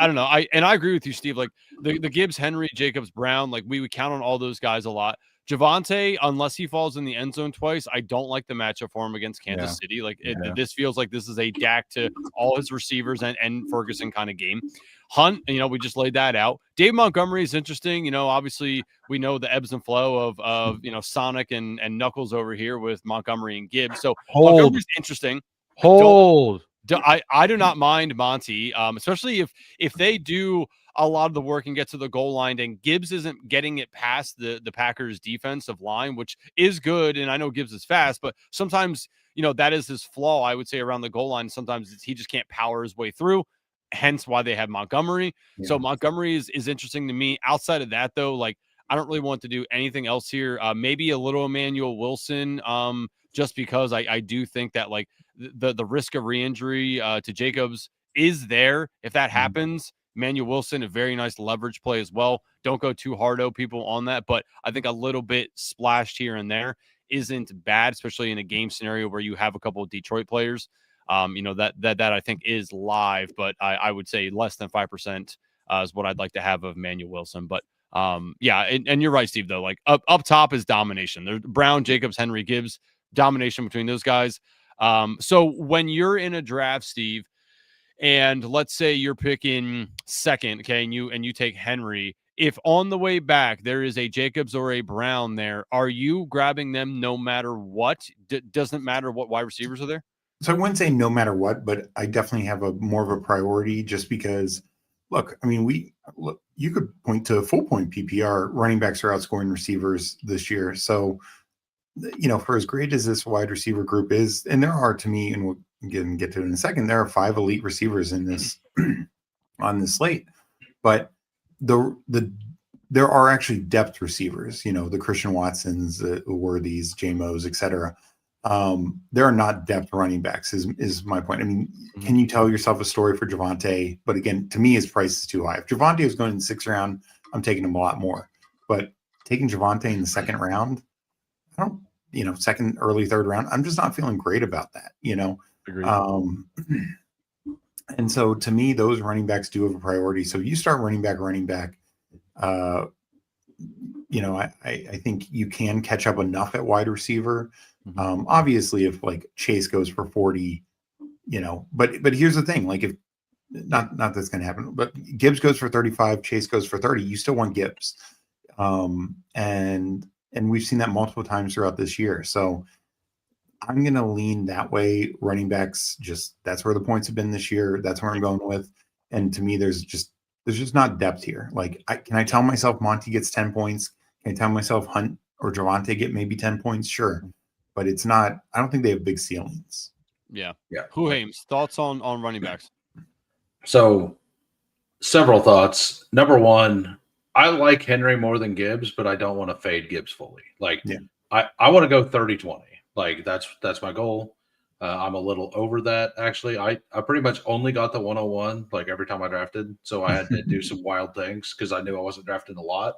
don't know. I agree with you, Steve. Like the Gibbs, Henry, Jacobs, Brown, like we would count on all those guys a lot. Javonte, unless he falls in the end zone twice, I don't like the matchup for him against Kansas City. Like this feels like this is a Dak to all his receivers and Ferguson kind of game. Hunt, we just laid that out. Dave Montgomery is interesting. Obviously we know the ebbs and flow of Sonic and Knuckles over here with Montgomery and Gibbs. So Montgomery's interesting. I do not mind Monty, especially if they do a lot of the work and get to the goal line and Gibbs isn't getting it past the Packers defensive line, which is good. And I know Gibbs is fast, but sometimes, that is his flaw, I would say, around the goal line. Sometimes he just can't power his way through, hence why they have Montgomery. Yeah. So Montgomery is interesting to me. Outside of that, though, like I don't really want to do anything else here. Maybe a little Emmanuel Wilson, just because I do think that like the risk of re-injury to Jacobs is there. If that happens, Emmanuel Wilson, a very nice leverage play as well. Don't go too hard people on that, but I think a little bit splashed here and there isn't bad, especially in a game scenario where you have a couple of Detroit players. That I think is live, but I would say less than 5% is what I'd like to have of Emmanuel Wilson. But and you're right, Steve, though. Like up top is domination. There's Brown, Jacobs, Henry, Gibbs, domination between those guys. So when you're in a draft, Steve, and let's say you're picking second, okay, and you take Henry. If on the way back there is a Jacobs or a Brown there, are you grabbing them no matter what? Doesn't matter what wide receivers are there? So I wouldn't say no matter what, but I definitely have more of a priority just because look, I mean, you could point to full point PPR. Running backs are outscoring receivers this year. So, for as great as this wide receiver group is, and there are, to me, and we'll get to it in a second, there are 5 elite receivers in this on this slate. But there are actually depth receivers, the Christian Watsons, the Worthies, JMOs, etc. There are not depth running backs is my point. I mean, can you tell yourself a story for Javonte? But again, to me, his price is too high. If Javonte is going in the 6th round, I'm taking him a lot more. But taking Javonte in the 2nd round, I don't, second, early 3rd round, I'm just not feeling great about that, Agreed. And so to me, those running backs do have a priority. So you start running back. I think you can catch up enough at wide receiver. Obviously, if like Chase goes for 40, but here's the thing: like if not that's going to happen, but Gibbs goes for 35, Chase goes for 30, you still want Gibbs, and we've seen that multiple times throughout this year. So I'm going to lean that way. Running backs, that's where the points have been this year. That's where I'm going with. And to me, there's just not depth here. Like, can I tell myself Monty gets 10 points? Can I tell myself Hunt or Javonte get maybe 10 points? Sure. But it's not, I don't think they have big ceilings. Yeah. Yeah. Hoohames, thoughts on running backs? So several thoughts. Number one, I like Henry more than Gibbs, but I don't want to fade Gibbs fully. Like I want to go 30-20. Like that's my goal. I'm a little over that actually. I pretty much only got the 101 like every time I drafted, so I had to do some wild things because I knew I wasn't drafting a lot.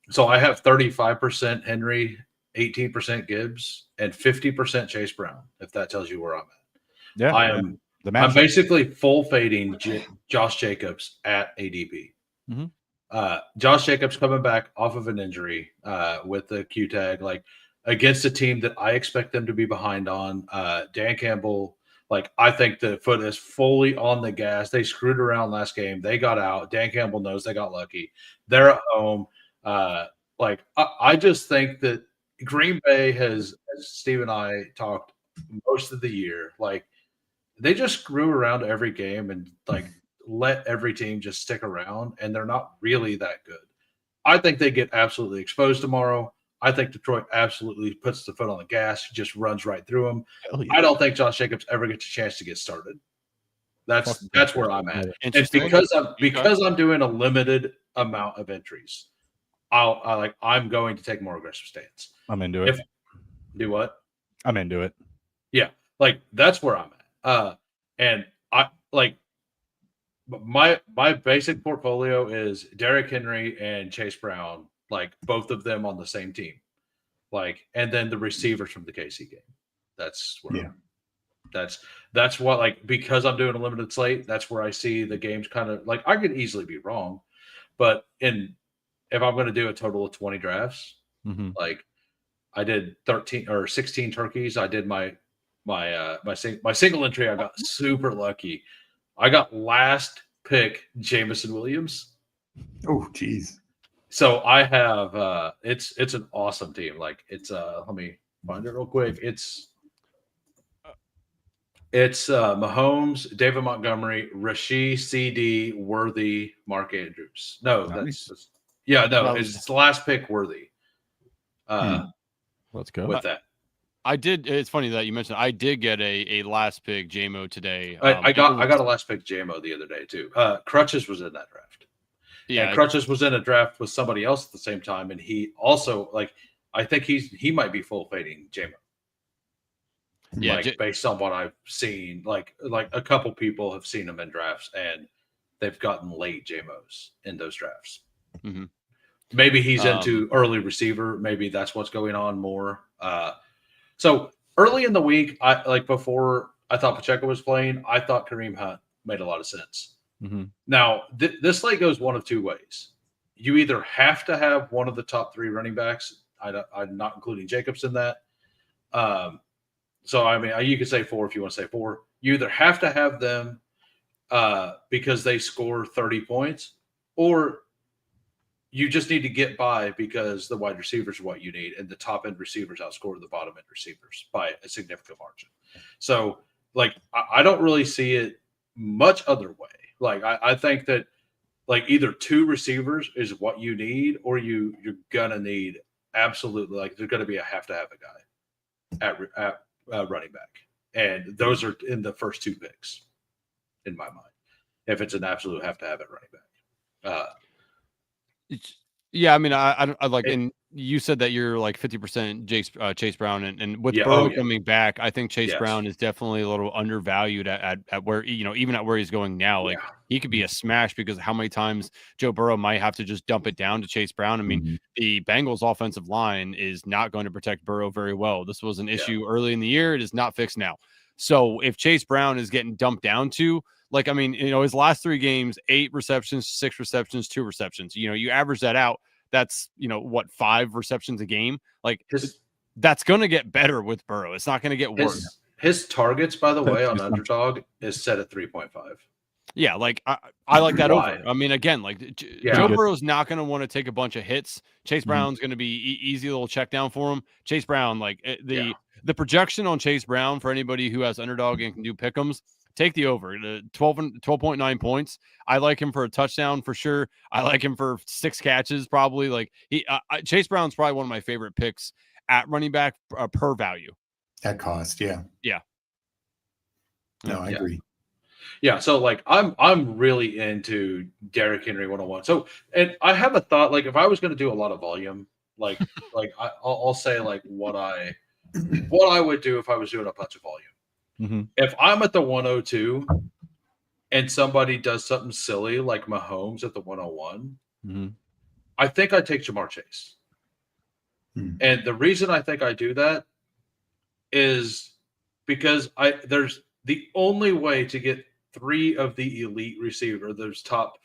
So I have 35% Henry, 18% Gibbs, and 50% Chase Brown. If that tells you where I'm at, Yeah, I'm basically full fading Josh Jacobs at ADP. Josh Jacobs coming back off of an injury with the Q tag, like against a team that I expect them to be behind on. Dan Campbell, like I think the foot is fully on the gas. They screwed around last game. They got out. Dan Campbell knows they got lucky. They're at home. I just think that Green Bay has, as Steve and I talked most of the year, like they just screw around every game and like let every team just stick around, and they're not really that good. I think they get absolutely exposed tomorrow. I think Detroit absolutely puts the foot on the gas, just runs right through them. Yeah. I don't think Josh Jacobs ever gets a chance to get started. That's where I'm at. And because I'm doing a limited amount of entries, I'm going to take more aggressive stance. I'm into it. Do what? I'm into it. Yeah, like that's where I'm at. And I like my basic portfolio is Derrick Henry and Chase Brown. Like both of them on the same team, like, and then the receivers from the KC game. That's where that's what, like, because I'm doing a limited slate, that's where I see the games kind of like I could easily be wrong, but if I'm going to do a total of 20 drafts, like I did 13 or 16 turkeys. I did my single entry. I got super lucky. I got last pick Jameson Williams. Oh, geez. So I have it's an awesome team. Like it's let me find it real quick. It's Mahomes, David Montgomery, Rashee, CD, Worthy, Mark Andrews. No, nice. It's the last pick, Worthy. Let's go with that. I did. It's funny that you mentioned. I did get a last pick JMO today. I got a last pick JMO the other day too. Crutches was in that draft. Yeah, and Crutches was in a draft with somebody else at the same time, and he also I think he might be full fading JMO. Yeah, based on what I've seen, like a couple people have seen him in drafts, and they've gotten late JMOs in those drafts. Maybe he's into early receiver. Maybe that's what's going on more. So early in the week, before I thought Pacheco was playing, I thought Kareem Hunt made a lot of sense. Now, this slate goes one of two ways. You either have to have one of the top 3 running backs. I'm not including Jacobs in that. So, I mean, you could say 4 if you want to say 4. You either have to have them because they score 30 points, or you just need to get by because the wide receivers are what you need, and the top-end receivers outscore the bottom-end receivers by a significant margin. So, I don't really see it much other way. Like I think that like either 2 receivers is what you need, or you're gonna need absolutely like there's gonna be a have to have a guy at running back, and those are in the first 2 picks in my mind. If it's an absolute have to have at running back. Yeah, I mean, I like, and you said that you're like 50% Chase Brown, and with Burrow coming back, I think Chase Brown is definitely a little undervalued at where, you know, even at where he's going now. Like he could be a smash because how many times Joe Burrow might have to just dump it down to Chase Brown. I mean, the Bengals offensive line is not going to protect Burrow very well. This was an issue early in the year. It is not fixed now. So if Chase Brown is getting dumped down to, like, I mean, you know, his last 3 games, 8 receptions, 6 receptions, 2 receptions. You know, you average that out. That's, you know, what, 5 receptions a game? Like, that's going to get better with Burrow. It's not going to get worse. His targets, by the way, on Underdog is set at 3.5. Yeah, like I like that over. I mean, again, like Joe Burrow's not going to want to take a bunch of hits. Chase Brown's going to be easy little check down for him. Chase Brown, like the projection on Chase Brown for anybody who has Underdog and can do pick'ems, take the over. 12.9 points. I like him for a touchdown for sure. I like him for 6 catches probably. Like Chase Brown's probably one of my favorite picks at running back per value. At cost, yeah. No, I agree. Yeah, so like I'm really into Derrick Henry 101. So, and I have a thought, like if I was going to do a lot of volume, like I'll say like what I would do if I was doing a bunch of volume. If I'm at the 102 and somebody does something silly like Mahomes at the 101, I think I take Jamar Chase. And the reason I think I do that is because there's the only way to get 3 of the elite receiver, those top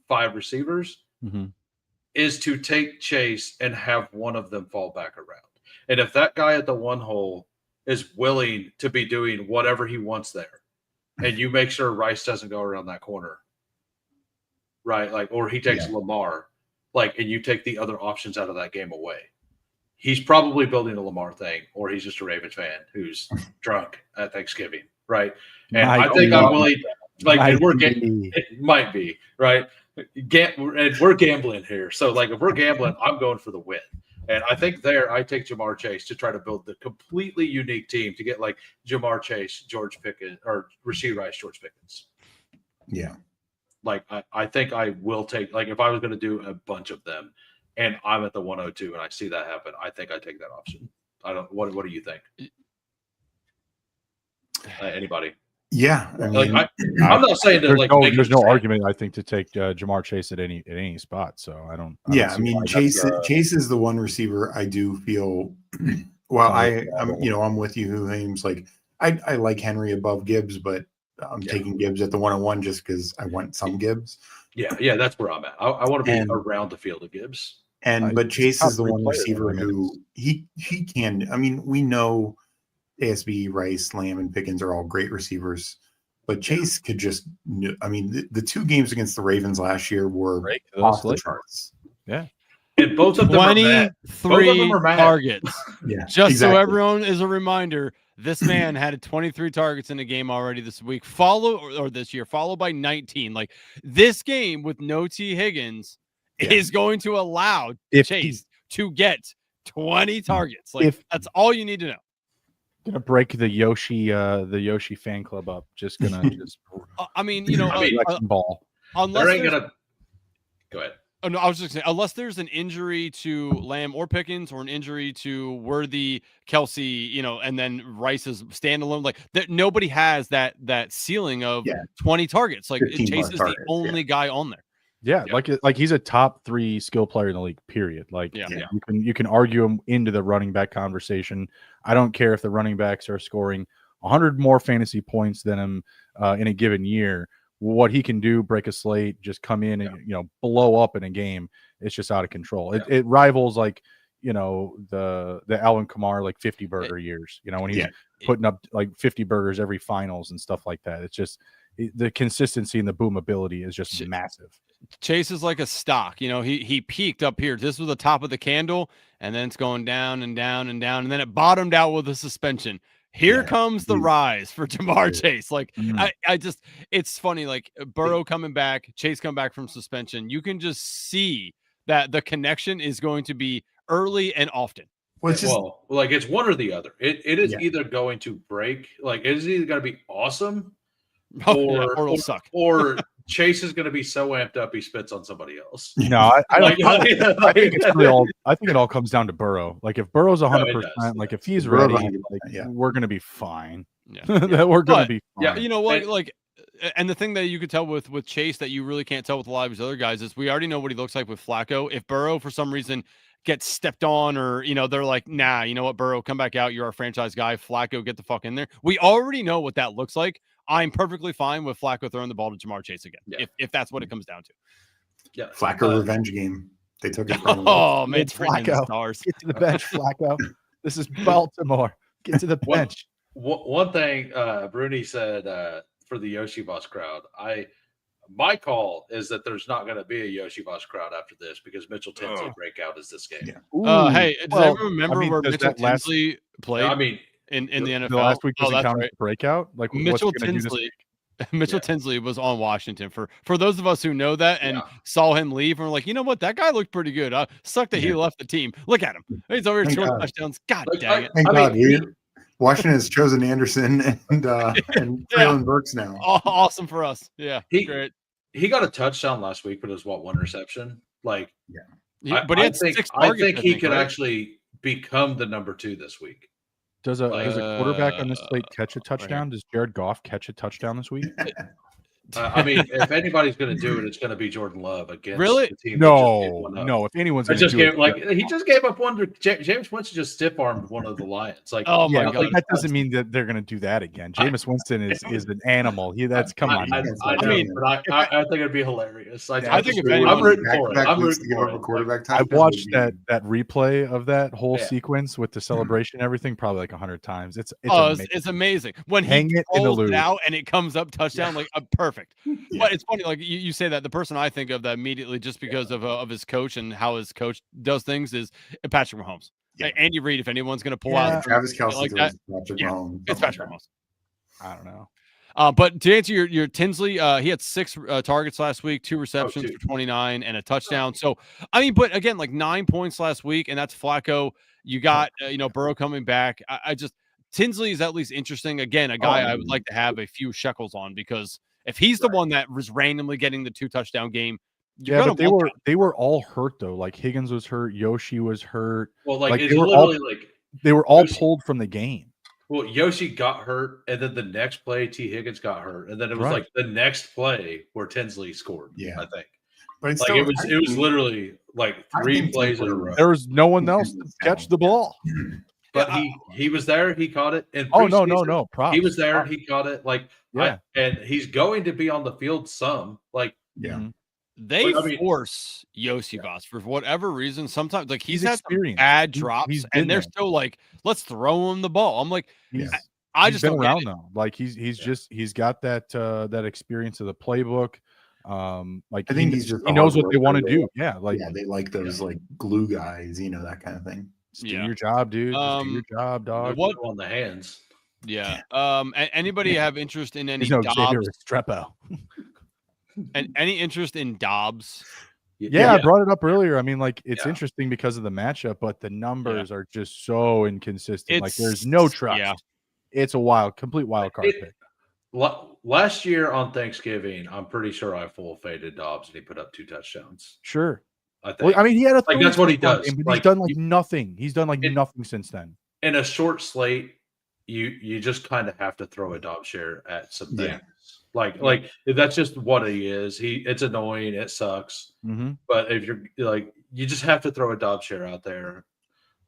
5 receivers, is to take Chase and have one of them fall back around. And if that guy at the 1 hole is willing to be doing whatever he wants there, and you make sure Rice doesn't go around that corner, right? Like, or he takes Lamar, like, and you take the other options out of that game away. He's probably building a Lamar thing, or he's just a Ravens fan who's drunk at Thanksgiving, right? And I think I'm willing, like, it might be, right? And we're gambling here. So, like, if we're gambling, I'm going for the win. And I think I take Jamar Chase to try to build the completely unique team to get like Jamar Chase, George Pickens, or Rashee Rice, George Pickens. Yeah. Like, I think I will take, like, if I was going to do a bunch of them and I'm at the 102 and I see that happen, I think I take that option. What do you think? Anybody? Yeah. I mean, I'm not saying that, like, there's no argument, I think, to take Jamar Chase at any spot. So I don't mean, Chase is the one receiver I do feel. Well, I'm with you, Hoohames. Like, I like Henry above Gibbs, but I'm taking Gibbs at the 101 just because I want some Gibbs. Yeah, that's where I'm at. I want to be around the field of Gibbs. But Chase is the one receiver who he can. I mean, we know ASB, Rice, Lamb, and Pickens are all great receivers, but Chase could just. I mean, the 2 games against the Ravens last year were off the charts. Yeah, and both of them 23 targets. Yeah, just so everyone is a reminder, this man had 23 targets in a game already this week, or this year, followed by 19. Like, this game with no T. Higgins is going to allow Chase to get 20 targets. Like, that's all you need to know. Gonna break the Yoshi fan club up. Just gonna I mean, you know, ball. Unless there ain't gonna go ahead. Oh no, I was just saying, unless there's an injury to Lamb or Pickens, or an injury to Worthy, Kelsey, you know, and then Rice is standalone, like that, nobody has that ceiling of 20 targets. Like, Chase is the only guy on there. Yeah, like he's a top 3 skill player in the league, period. Like, you can argue him into the running back conversation. I don't care if the running backs are scoring 100 more fantasy points than him in a given year. What he can do, break a slate, just come in and blow up in a game, it's just out of control. It rivals, like, you know, the Alvin Kamara, like, 50 burger years, you know, when he's putting up like 50 burgers every finals and stuff like that. It's just the consistency and the boomability is just massive. Chase is like a stock, you know, he peaked up here. This was the top of the candle, and then it's going down and down and down, and then it bottomed out with a suspension. Here comes the rise for Jamar Chase. Like, Mhm. I just, it's funny. Like, Burrow coming back, Chase come back from suspension. You can just see that the connection is going to be early and often. Well, it's just, like it's one or the other. It is Yeah. either going to break, like it is either going to be awesome, Or it'll suck. or Chase is going to be so amped up he spits on somebody else. No, I Like, think it's really all. I think it all comes down to Burrow. Like if Burrow's 100%, like if he's Burrow's ready, 100%, like we're gonna be fine. Yeah. That we're gonna be fine. Yeah, You know what? Like, and the thing that you could tell with Chase that you really can't tell with a lot of his other guys is we already know what he looks like with Flacco. If Burrow for some reason gets stepped on, or they're like, nah, you know what, Burrow, come back out. You're our franchise guy. Flacco, get the fuck in there. We already know what that looks like. I'm perfectly fine with Flacco throwing the ball to Jamar Chase again, if that's what it comes down to. Yeah, Flacco revenge game. They took it from him. Oh man, it's freaking Flacco. stars. Get to the bench, Flacco. This is Baltimore. Get to the bench. One thing Bruni said for the Yoshi Boss crowd, my call is that there's not going to be a Yoshi Boss crowd after this because Mitchell Tinsley breakout is this game. Yeah. Hey, does anyone remember where does Mitchell that last- Tinsley played? I mean, in the NFL. The last week doesn't that's count right. as a breakout. Like Mitchell what's he gonna do this Tinsley. week? Mitchell Tinsley was on Washington for those of us who know that and Yeah. saw him leave and were like, you know what, that guy looked pretty good. Sucked that he left the team. Look at him. He's over here Thank scoring God. touchdowns. God Like, dang it. Thank I God, mean, dude. Washington has chosen Anderson and Traylon Burks now. Awesome for us. Yeah. Great. he got a touchdown last week, but it was one reception. Like, But he had six targets. I think he could right? actually become the number 2 this week. Does a quarterback on this slate catch a right here. touchdown? Does Jared Goff catch a touchdown this week? I mean, if anybody's going to do it, it's going to be Jordan Love against Really? the team. that just gave No, one up. no. If anyone's I going just to do gave, it, like he just gave up one to James Winston. Just stiff armed one of the Lions. Like, Oh my yeah, God. like, that doesn't mean that they're going to do that again. Jameis Winston is an animal. Come on. I mean, but I think it'd be hilarious. I think if I'm anyone- rooting for it. Back-to-back I'm weeks rooting to give for up a it. quarterback I touchdown watched would be- that replay of that whole Yeah. sequence with the celebration and everything probably like 100 times. It's amazing. It's amazing when Hang he it in the rolls it loop. out and it comes up touchdown, like perfect. Yeah. But it's funny, like you say that the person I think of that immediately just because of his coach and how his coach does things is Patrick Mahomes. Yeah. Like, Andy Reid, if anyone's going to pull Yeah. out Travis Kelce like throws that, Patrick yeah, Mahomes. it's Patrick Mahomes. I don't know. But to answer your Tinsley, he had 6 targets last week, 2 receptions for 29 and a touchdown. So, I mean, but again, like 9 points last week, and that's Flacco. You got, Burrow coming back. I just, Tinsley is at least interesting. Again, a guy I would like to have a few shekels on because if he's the one that was randomly getting the 2 touchdown game, Yeah, but they were all hurt though. Like Higgins was hurt, Yoshi was hurt. Well, like it's they were literally like they were all Yoshi- pulled from the game. well, Yoshi got hurt, and then the next play, T. Higgins got hurt, and then it was Right. like the next play where Tinsley scored. Yeah. I think. But it's Like still, it was literally like I 3 think plays in a Tinsley- row. There was no one else to catch the ball. But he was there. He caught it. In Oh no, preseason. props. He was there. Props. He caught it. Like Yeah. and he's going to be on the field some. Like Yeah. Mhm. they But, I mean- force Yosibas for whatever reason. Sometimes, like he's had some experienced. bad He's drops, been and they're there. still like, let's throw him the ball. I'm like, He's, I he's just been don't get around it. though. Like he's got that experience of the playbook. Like I think he's just he a knows hard what they want to worker. do. Yeah, like Yeah, they like those like glue guys, that kind of thing. just do Yeah. your job, dude. Just do your job, dog. What? on the hands. Yeah. Anybody have interest in any He's no Xavier Dobbs? Restrepo. And any interest in Dobbs? Yeah, I brought it up earlier. I mean, like it's Yeah. interesting because of the matchup, but the numbers are just so inconsistent. Like there's no trust. Yeah. It's complete wild card pick. Last year on Thanksgiving, I'm pretty sure I full faded Dobbs and he put up 2 touchdowns. Sure. I think Well, I mean, he had a Like, that's what he 30 does. game, but Like, he's done nothing. He's done It- nothing since then. in a short slate, you just kind of have to throw a Dobbs share at some Yeah. things. Like that's just what he is. It's annoying. It sucks. Mm-hmm. But if you're like, you just have to throw a Dobbs share out there.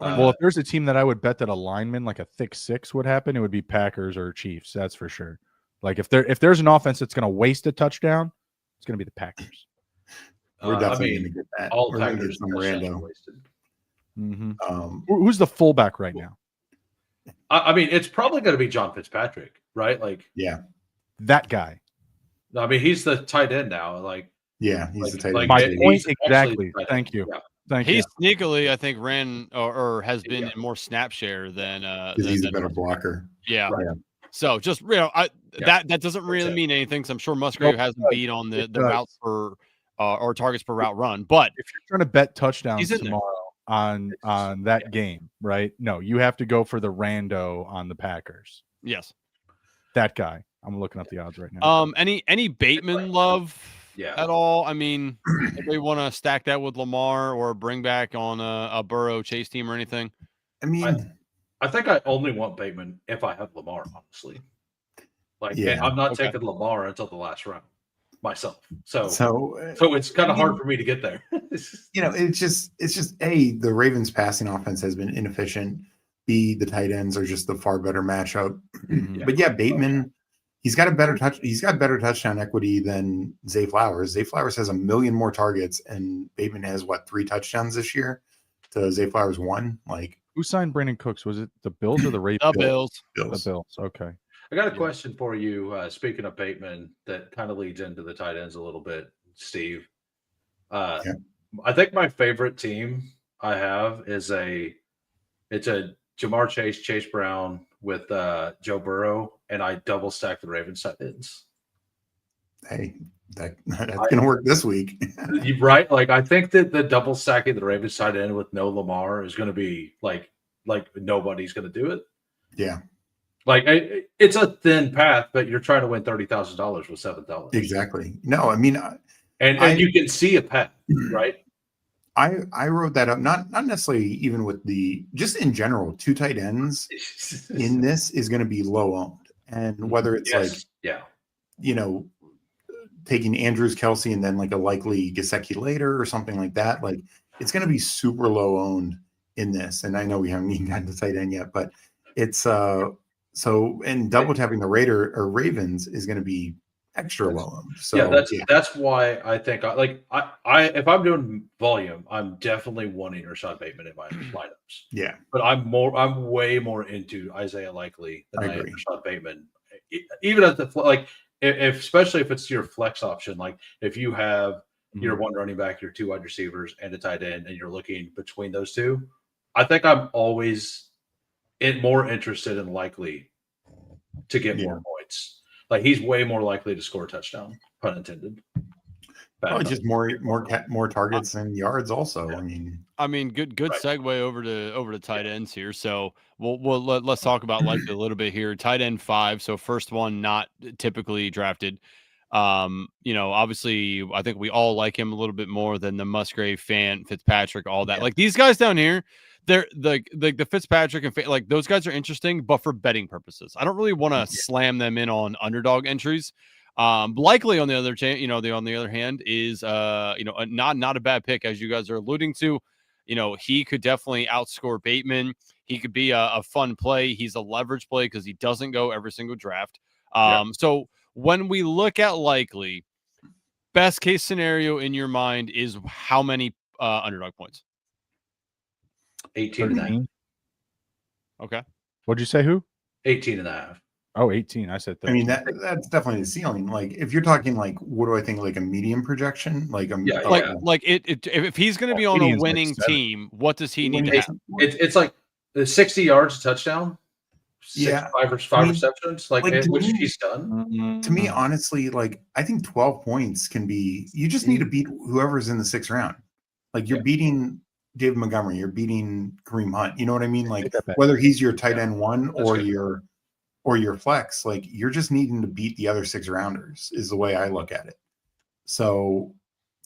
Well, if there's a team that I would bet that a lineman like a thick 6 would happen, it would be Packers or Chiefs. That's for sure. Like if there's an offense that's going to waste a touchdown, it's going to be the Packers. We're I definitely mean, going to get that. all We're gonna get Packers some touchdowns rando. are wasted. Mm-hmm. Who's the fullback right now? I mean, it's probably going to be John Fitzpatrick, right? Like, Yeah. That guy. I mean, he's the tight end now. Like, Yeah. He's the tight like- end. My it- point he's actually exactly. the tight Thank end. you. Yeah. Thank he you. sneakily, I think, ran or has been in more snap share than Because he's a better blocker. Yeah. Right. So just that doesn't really mean anything. Because I'm sure Musgrave hasn't beat on the routes per or targets per route run. But if you're trying to bet touchdowns he's in tomorrow on that game, right? No, you have to go for the rando on the Packers. Yes. That guy. I'm looking up the odds right now. Any Bateman love at all? I mean, if they want to stack that with Lamar or bring back on a Burrow chase team or anything. I mean, I think I only want Bateman if I have Lamar, honestly. Like, I'm not taking Lamar until the last round myself. So it's kind of hard for me to get there. It's just the Ravens passing offense has been inefficient. B, the tight ends are just the far better matchup. But Bateman, he's got better touchdown equity than Zay Flowers. Zay Flowers has 1 million more targets, and Bateman has 3 touchdowns this year to Zay Flowers 1. Like, who signed Brandon Cooks? Was it the Bills or the Ravens? The Bills. The Bills. Okay. I got a question for you. Speaking of Bateman, that kind of leads into the tight ends a little bit, Steve. I think my favorite team I have is it's a Jamar Chase Brown with Joe Burrow, and I double stack the Ravens tight ends. Hey, that's going to work this week. You're right. Like, I think that the double stacking the Ravens tight end with no Lamar is going to be like nobody's going to do it. Yeah. Like, it's a thin path, but you're trying to win $30,000 with $7. Exactly. No, I mean, and you can see a path, right? I wrote that up, not necessarily even with just in general, 2 tight ends in this is going to be low owned. And whether it's taking Andrews, Kelsey, and then like a likely Gesicki later or something like that, like it's going to be super low owned in this. And I know we haven't even gotten to tight end yet, but it's and double tapping the Ravens is going to be extra low owned. So that's why I think I if I'm doing volume, I'm definitely wanting Rashad Bateman in my lineups. Yeah, but I'm way more into Isaiah Likely than I am Rashad Bateman. Even at the if especially if it's your flex option, like if you have your 1 running back, your 2 wide receivers, and a tight end, and you're looking between those 2, I think I'm always more interested in Likely to get more points. Like, he's way more likely to score a touchdown, pun intended. Just more targets and yards also. I mean, good segue over to tight ends here. So let's talk about Likely a little bit here. Tight end 5. So first one not typically drafted. Obviously I think we all like him a little bit more than the Musgrave, Fant, Fitzpatrick, all that. Like, these guys down here, they're the Fitzpatrick and like those guys are interesting, but for betting purposes. I don't really want to slam them in on underdog entries. Likely on the other hand is not a bad pick, as you guys are alluding to. He could definitely outscore Bateman. He could be a fun play. He's a leverage play because he doesn't go every single draft. So when we look at Likely, best case scenario in your mind is how many underdog points? 18.5. Okay. What'd you say? Who? 18.5. Oh, 18. I said 13. I mean, that's definitely the ceiling. Like, if you're talking like, what do I think, like a medium projection? Like, if he's going to be on a winning team, what does he need to have? It's like 60 yards, a touchdown. 5 receptions. Like which he's done. To me, honestly, like, I think 12 points can be. You just need to beat whoever's in the 6th round. Like, you're beating David Montgomery, you're beating Kareem Hunt. You know what I mean? Like, whether he's your tight end 1 or your flex, like, you're just needing to beat the other 6 rounders is the way I look at it. So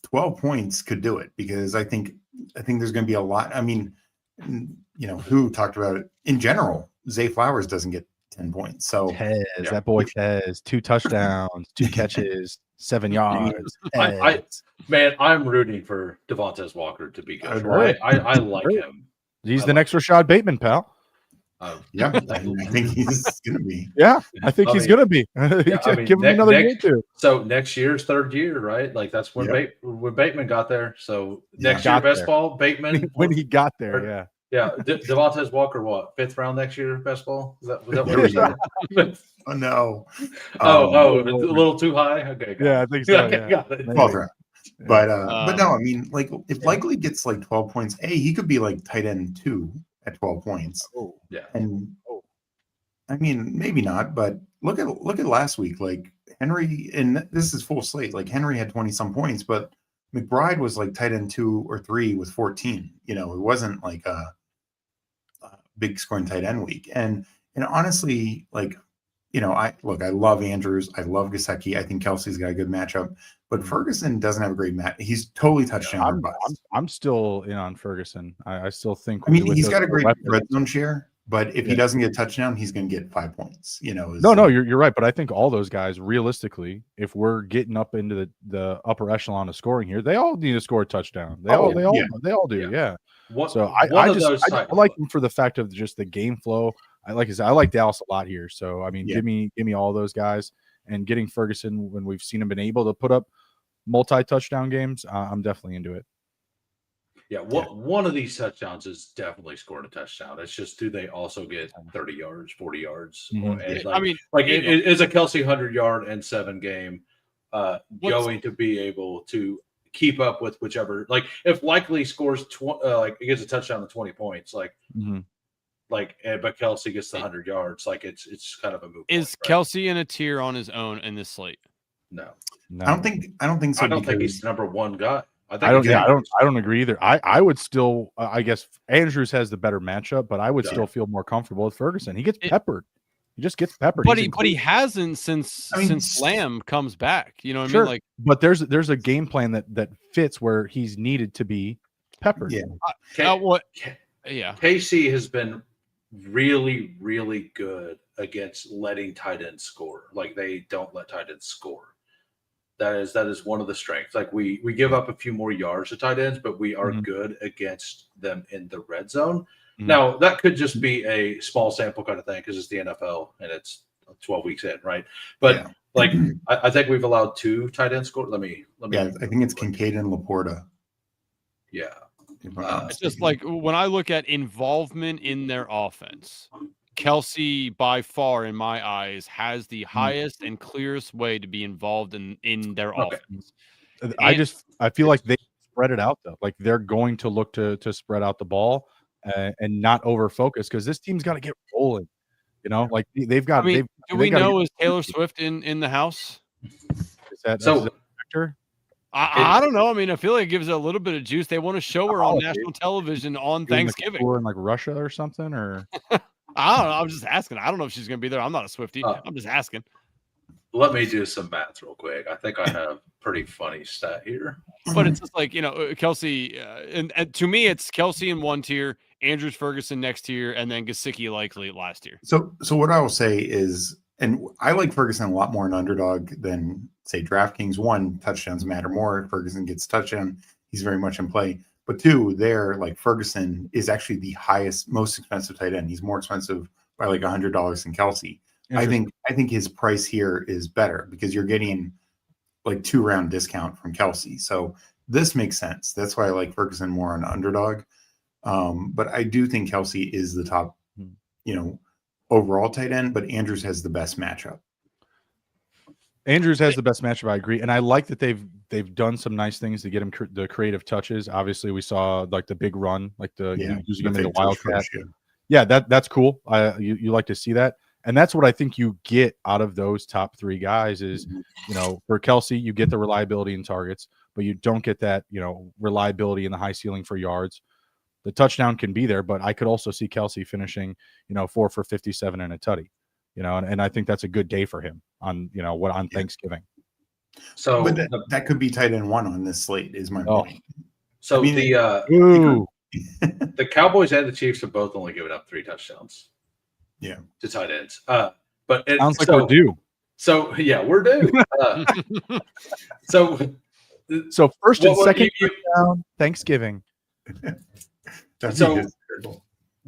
12 points could do it, because I think there's going to be a lot. I mean, who talked about it in general? Zay Flowers doesn't get 10 points. So that boy has 2 touchdowns, 2 catches, 7 yards. I'm rooting for Devontae Walker to be good. Right? I like him. He's the next Rashad Bateman, pal. I think he's going to be. Yeah, I think he's going to be. Give him another year too. So next year's 3rd year, right? Like, that's when Bateman got there. So next year, best ball, Bateman. When he got there, Yeah, Devontae Walker, what, 5th round next year, best ball? Was that what you said? Oh no! A little too high. Okay, I think so. Got it. 12th round. But no, I mean, like if Likely gets like 12 points, he could be like tight end 2 at 12 points. Oh, yeah. And I mean, maybe not, but look at last week. Like Henry, and this is full slate. Like Henry had 20 some points, but McBride was like tight end 2 or 3 with 14. You know, it wasn't like a big scoring tight end week. And honestly, like, you know, I love Andrews. I love Gesicki. I think Kelsey's got a good matchup, but Ferguson doesn't have a great match. He's totally touchdown. I'm still in on Ferguson. I still think. I mean, he's got a great red zone share, but if he doesn't get a touchdown, he's going to get 5 points. You know. No, you're right. But I think all those guys, realistically, if we're getting up into the upper echelon of scoring here, they all need to score a touchdown. They all do. Yeah. So I like him for the fact of just the game flow. I like Dallas a lot here. So I mean, give me all those guys, and getting Ferguson when we've seen him been able to put up multi-touchdown games, I'm definitely into it. Yeah, one of these touchdowns is definitely scoring a touchdown. It's just, do they also get 30 yards, 40 yards? Mm-hmm. Is a Kelsey 100-yard and 7 game going to be able to keep up with whichever? Like, if Likely scores he gets a touchdown to 20 points, but Kelsey gets the 100 yards, like it's kind of a move. Is Kelsey in a tier on his own in this slate? No. I don't think so. I don't think he's the number one guy. I don't agree either. I would still, I guess Andrews has the better matchup, but I would still feel more comfortable with Ferguson. He gets peppered. He just gets peppered. But he hasn't since Lamb comes back. You know what I mean? Like, but there's a game plan that fits where he's needed to be peppered. Yeah. KC has been really, really good against letting tight ends score. Like, they don't let tight ends score. That is one of the strengths. Like, we give up a few more yards to tight ends, but we are good against them in the red zone. Mm-hmm. Now, that could just be a small sample kind of thing because it's the NFL and it's 12 weeks in, right? But I think we've allowed 2 tight end scores. Let me. Yeah, I think it's Kincaid and Laporta. Yeah. It's just like when I look at involvement in their offense, Kelsey, by far, in my eyes, has the highest and clearest way to be involved in their offense. I feel like they spread it out, though. Like, they're going to look to spread out the ball and not over focus, because this team's got to get rolling. You know, like they've got. Do we know is Taylor Swift in the house? Is that a factor? I don't know. I mean, I feel like it gives it a little bit of juice. They want to show her on national television on Thanksgiving. Or in like Russia or something, or I don't know. I'm just asking. I don't know if she's going to be there. I'm not a Swiftie. I'm just asking. Let me do some math real quick. I think I have a pretty funny stat here. But it's just like, Kelsey, and to me, it's Kelsey in one tier, Andrews Ferguson next tier, and then Gesicki Likely last tier. So what I will say is, and I like Ferguson a lot more in Underdog than, say, DraftKings. 1, touchdowns matter more. If Ferguson gets a touchdown, he's very much in play. But 2, like Ferguson is actually the most expensive tight end. He's more expensive by like $100 than Kelsey. I think his price here is better because you're getting like 2-round discount from Kelsey. So this makes sense. That's why I like Ferguson more on Underdog. But I do think Kelsey is the top, overall tight end, but Andrews has the best matchup. Andrews has the best matchup. I agree. And I like that they've done some nice things to get him the creative touches. Obviously we saw like the big run, like using him in the Wildcat. Yeah, that's cool. You like to see that. And that's what I think you get out of those top 3 guys is, for Kelsey, you get the reliability in targets, but you don't get that, reliability in the high ceiling for yards. The touchdown can be there, but I could also see Kelsey finishing, 4 for 57 and a tutty, and I think that's a good day for him on Thanksgiving. So but that could be tight end 1 on this slate is my point. So the Cowboys and the Chiefs have both only given up 3 touchdowns. Yeah, to tight ends. But it sounds like we're due. So yeah, we're due. So first and second touchdown, Thanksgiving. So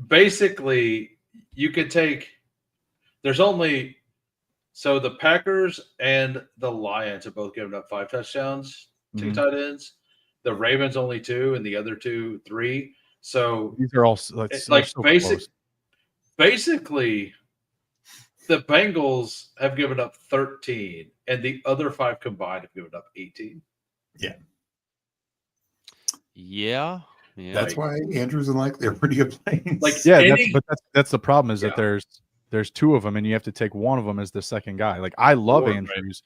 basically, you could take. There's only the Packers and the Lions have both given up 5 touchdowns to tight ends. The Ravens only 2, and the other 2, 3. So these are all Basically, the Bengals have given up 13, and the other 5 combined have given up 18. Yeah. Yeah. That's why Andrews and Likely are pretty good plays. Like, Yeah, that's the problem is that there's two of them, and you have to take one of them as the second guy. Like I love Andrews,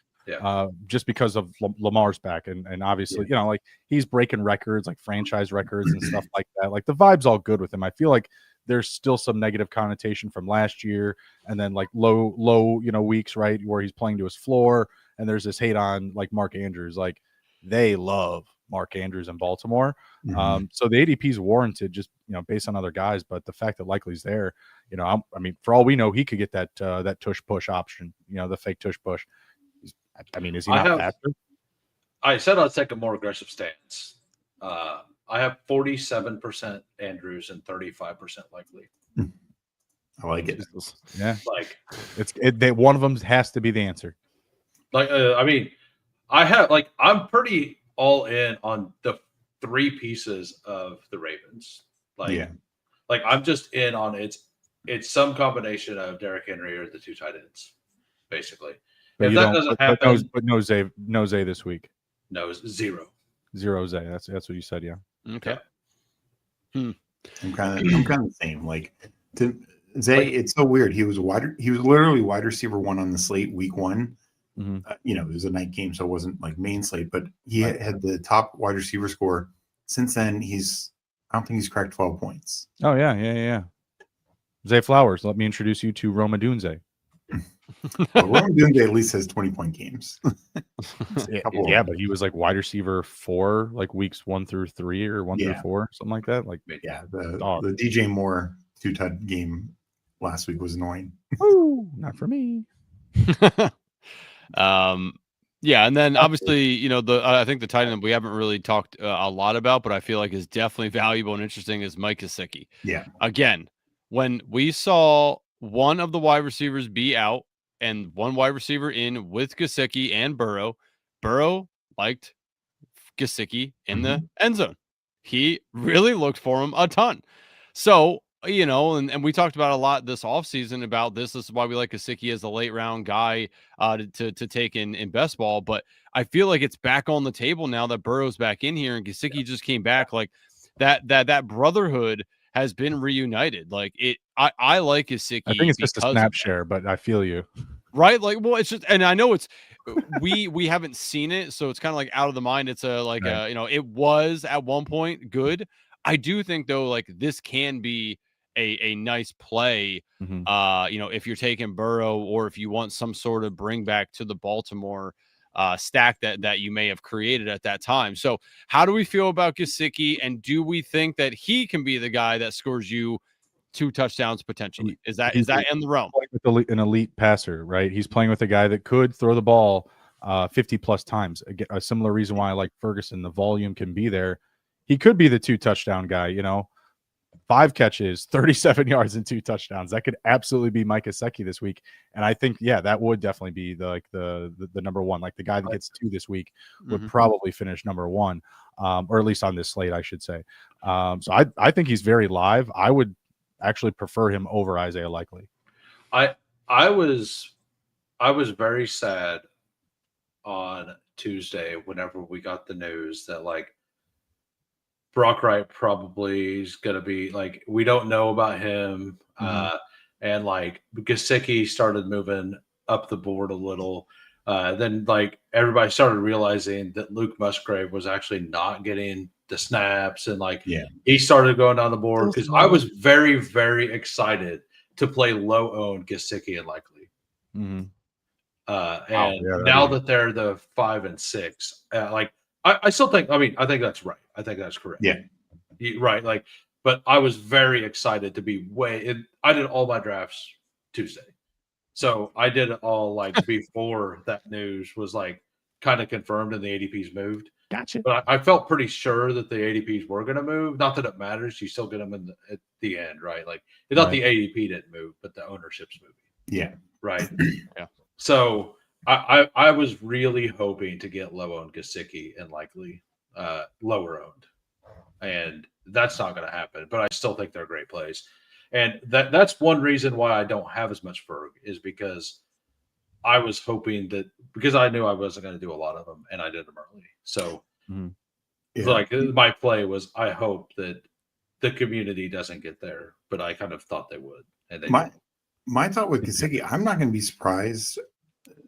just because of Lamar's back, and obviously like he's breaking records, like franchise records and stuff like that. Like the vibe's all good with him. I feel like there's still some negative connotation from last year, and then like low weeks, right, where he's playing to his floor, and there's this hate on like Mark Andrews. Like they love Mark Andrews in Baltimore. So the ADP is warranted just, based on other guys, but the fact that Likely's there, I mean, for all we know, he could get that tush push option, the fake tush push. I mean, is he not faster? I said I'd take a more aggressive stance. I have 47% Andrews and 35% Likely. I like it. Yeah. Like one of them has to be the answer. Like, I mean, I'm pretty all in on the 3 pieces of the Ravens. Like I'm just in on it's some combination of Derrick Henry or the 2 tight ends, basically. But if that doesn't happen, no Zay this week. No, 0 Zay. That's what you said. Yeah. Okay. I'm kind of the same. Like Zay, it's so weird. He was literally wide receiver 1 on the slate week 1. It was a night game, so it wasn't like main slate, but he had the top wide receiver score. Since then, I don't think he's cracked 12 points. Oh yeah. Zay Flowers. Let me introduce you to Roma Dunze. Roma Dunze at least has 20-point games. Yeah, but he was like wide receiver 4, like weeks 1 through 3 or 1 through 4, something like that. Like the DJ Moore 2-touch game last week was annoying. Ooh, not for me. And then obviously, I think the tight end we haven't really talked a lot about, but I feel like is definitely valuable and interesting is Mike Gesicki. Yeah. Again, when we saw one of the wide receivers be out and one wide receiver in with Gesicki and Burrow liked Gesicki in the end zone. He really looked for him a ton. So, and we talked about a lot this offseason about this. This is why we like Gesicki as a late round guy to take in best ball. But I feel like it's back on the table now that Burrow's back in here and Gesicki just came back. Like that brotherhood has been reunited. Like I like Gesicki. I think it's just a snap share, but I feel you. Right? Like, well, it's just, and I know it's we haven't seen it, so it's kind of like out of the mind. It's it was at one point good. I do think though, like this can be a nice play, if you're taking Burrow or if you want some sort of bring back to the Baltimore stack that you may have created at that time. So how do we feel about Gesicki, and do we think that he can be the guy that scores you 2 touchdowns potentially? Is that in the realm? With an elite passer, right? He's playing with a guy that could throw the ball 50 plus times. Again, a similar reason why I like Ferguson. The volume can be there. He could be the 2 touchdown guy, 5 catches, 37 yards, and 2 touchdowns. That could absolutely be Mike Gesicki this week. And I think, that would definitely be the number 1. Like the guy that gets 2 this week would probably finish number 1, or at least on this slate, I should say. So I think he's very live. I would actually prefer him over Isaiah Likely. I was very sad on Tuesday whenever we got the news that like Brock Wright probably is going to be like, we don't know about him. And like Gesicki started moving up the board a little. Then like everybody started realizing that Luke Musgrave was actually not getting the snaps. And like, he started going down the board because I was very, very excited to play low owned Gesicki and Likely. Now that they're the 5 and 6, I still think, I think that's right. I think that's correct. Yeah. Right. Like, but I was very excited to be I did all my drafts Tuesday. So I did it all like before that news was like kind of confirmed and the ADPs moved. Gotcha. But I felt pretty sure that the ADPs were going to move. Not that it matters. You still get them at the end, right? Like, it's not the ADP didn't move, but the ownership's moving. Yeah. Right. Yeah. So I was really hoping to get low owned Gesicki and Likely lower owned, and that's not going to happen. But I still think they're great plays, and that's one reason why I don't have as much Ferg is because I was hoping that because I knew I wasn't going to do a lot of them, and I did them early. So Yeah. Like my play was, I hope that the community doesn't get there, but I kind of thought they would, and they didn't. My thought with Gesicki, I'm not going to be surprised.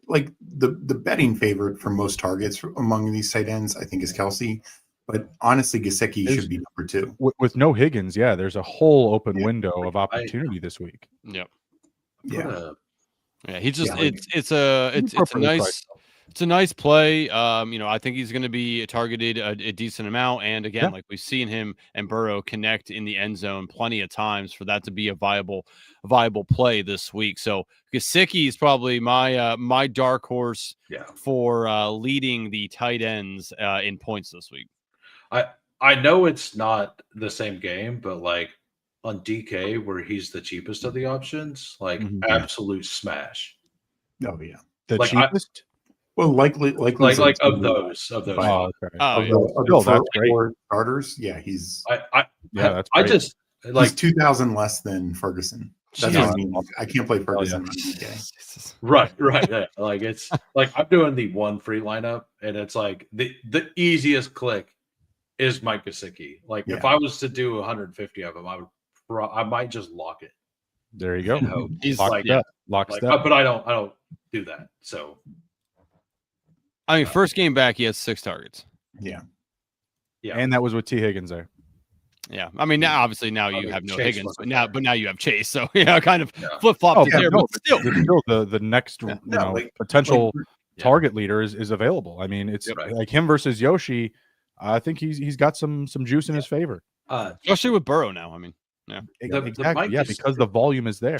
Like the betting favorite for most targets among these tight ends, I think, is Kelsey. But honestly, Gesicki should be number 2. With no Higgins, there's a whole open window of opportunity this week. Yep. Yeah. He just it's a nice play. I think he's going to be targeted a decent amount, and again, like we've seen him and Burrow connect in the end zone plenty of times for that to be a viable play this week. So Gesicki is probably my dark horse for leading the tight ends in points this week. I know it's not the same game, but like on DK, where he's the cheapest of the options, like absolute smash. Oh yeah, the cheapest. Well, likely like of those. Of the four starters, he's. He's 2,000 less than Ferguson. That's what I mean. I can't play Ferguson on DK. Right. Yeah. Like it's like I'm doing the one free lineup, and it's like the easiest click is Mike Gesicki. Like if I was to do 150 of them, I might just lock it. There you go. He's locked up. But I don't do that. So I mean, first game back, he has 6 targets. Yeah. And that was with T. Higgins there. Yeah. I mean, now obviously you have no Chase Higgins, but now you have Chase. So kind of flip-flopped there. But still the next potential target leader is available. I mean, it's like him versus Yoshi. I think he's got some juice in his favor. Especially with Burrow now. I mean, exactly. Because the volume is there.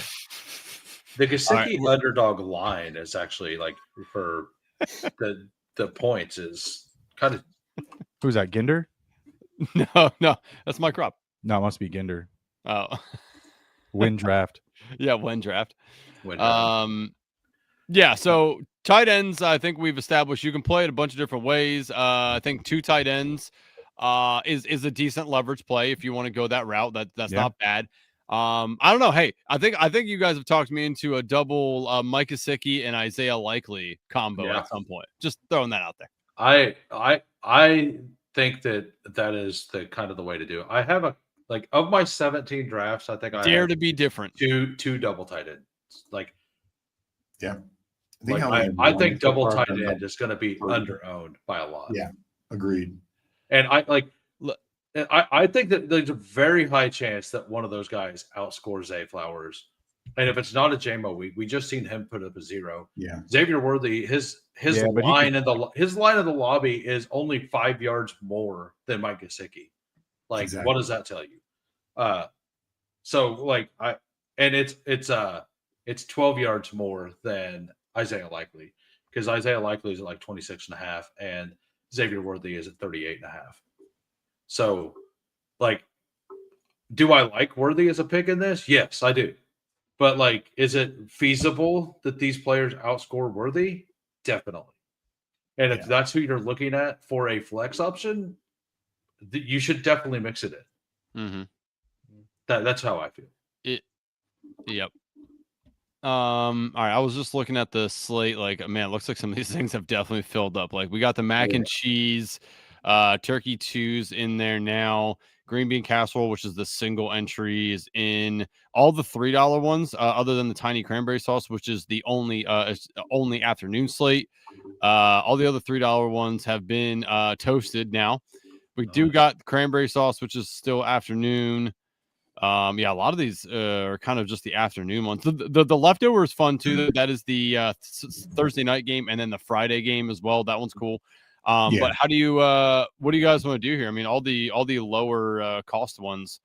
The Gesicki underdog line is actually like for the points is kind of. Who's that? Ginder? No, that's my crop. No, it must be Ginder. Oh, win draft. Win draft. So tight ends, I think we've established you can play it a bunch of different ways. I think 2 tight ends is a decent leverage play if you want to go that route. That's not bad. I don't know. Hey, I think you guys have talked me into a double Mike Gesicki and Isaiah Likely combo at some point. Just throwing that out there. I think that is the kind of the way to do it. I have of my 17 drafts, I think I dare to be different. Two double tight ends. I think double tight end is going to be underowned by a lot. Yeah, agreed. And I think that there's a very high chance that one of those guys outscores Zay Flowers. And if it's not a JMO, we just seen him put up a 0. Yeah, Xavier Worthy, his line in the lobby is only 5 yards more than Mike Gesicki. What does that tell you? It's 12 yards more than Isaiah Likely, because Isaiah Likely is at 26.5 and Xavier Worthy is at 38.5. So, do I like Worthy as a pick in this? Yes, I do. But is it feasible that these players outscore Worthy? Definitely. And if that's who you're looking at for a flex option, you should definitely mix it in. Mm-hmm. That's how I feel. Yep. All right. I was just looking at the slate. It looks like some of these things have definitely filled up. We got the mac and cheese, turkey 2s in there now. Green bean casserole, which is the single entry, is in. All the $3 ones, other than the tiny cranberry sauce, which is the only afternoon slate. All the other $3 ones have been toasted now. We do got cranberry sauce, which is still afternoon. A lot of these are kind of just the afternoon ones. The leftover is fun too. That is the Thursday night game, and then the Friday game as well. That one's cool. But how do you what do you guys want to do here? I mean, all the lower cost ones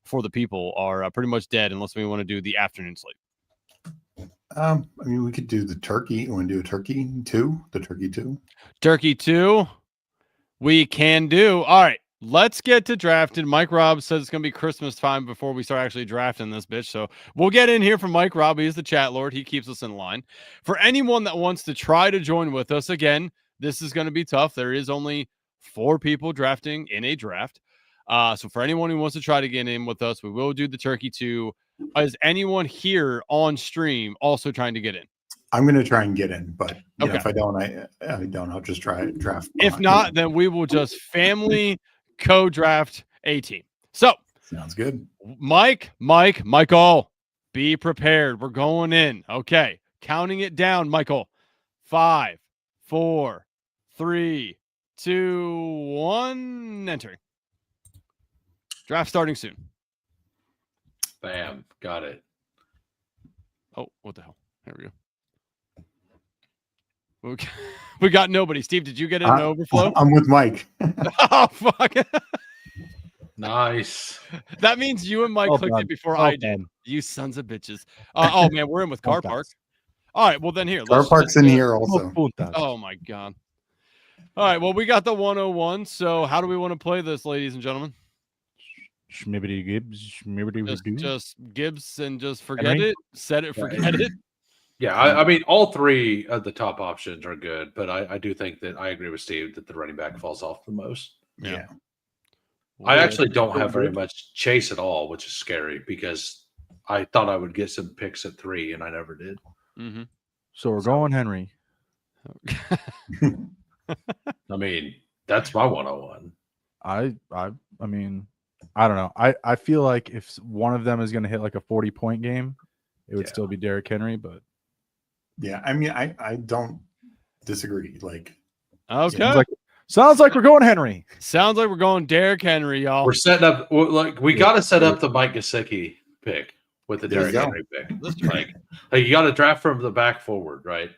for the people are pretty much dead unless we want to do the afternoon slate. I mean, we could do the turkey. You want to do a turkey 2? The turkey 2? Turkey 2. We can do. All right. Let's get to drafted. Mike Raub says it's going to be Christmas time before we start actually drafting this bitch. So we'll get in here from Mike Raub. He's the chat lord. He keeps us in line. For anyone that wants to try to join with us, again, this is going to be tough. There is only 4 people drafting in a draft. So for anyone who wants to try to get in with us, we will do the turkey 2. Is anyone here on stream also trying to get in? I'm going to try and get in, but you know, Okay. if I don't, I don't. I'll just try draft. If not, then we will just family co-draft a team. So Sounds good. Michael, be prepared. We're going in. Okay. Counting it down, Michael. 5, 4, 3, 2, 1. Entering. Draft starting soon. Bam. Got it. Oh, what the hell? There we go. Okay. We got nobody. Steve, did you get an overflow? I'm with Mike. Oh, fuck. Nice. That means you and Mike clicked it before I did. You sons of bitches. Oh, man, we're in with Car Park. All right, well, then here. Car Park's in here also. Oh, my God. All right, well, we got the 101. So how do we want to play this, ladies and gentlemen? Schmibbity Gibbs, schmibbity just Gibbs and just forget it. Set it, forget it. Yeah, I mean, all three of the top options are good, but I do think that I agree with Steve that the running back falls off the most. Yeah. I actually don't have very much chase at all, which is scary because I thought I would get some picks at 3 and I never did. Mm-hmm. So we're going Henry. I mean, that's my 101. I mean, I don't know. I feel like if one of them is going to hit like a 40-point game, it would still be Derrick Henry, but yeah, I mean, I don't disagree. Like, okay, sounds like we're going Henry. Sounds like we're going Derrick Henry, y'all. We're setting up like we got to set up the Mike Gesicki pick with the Derrick Henry pick. Like you got to draft from the back forward, right?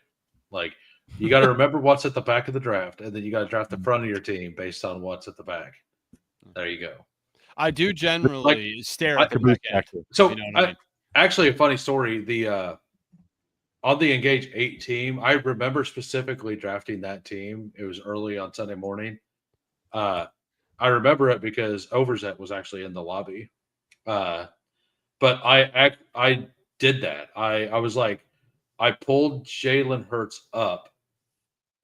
Like you got to remember what's at the back of the draft, and then you got to draft the front of your team based on what's at the back. There you go. I do generally stare at the back end. So, you know what I mean? Actually, a funny story. On the Engage 8 team, I remember specifically drafting that team. It was early on Sunday morning. I remember it because Overzet was actually in the lobby. But I did that. I was like, I pulled Jalen Hurts up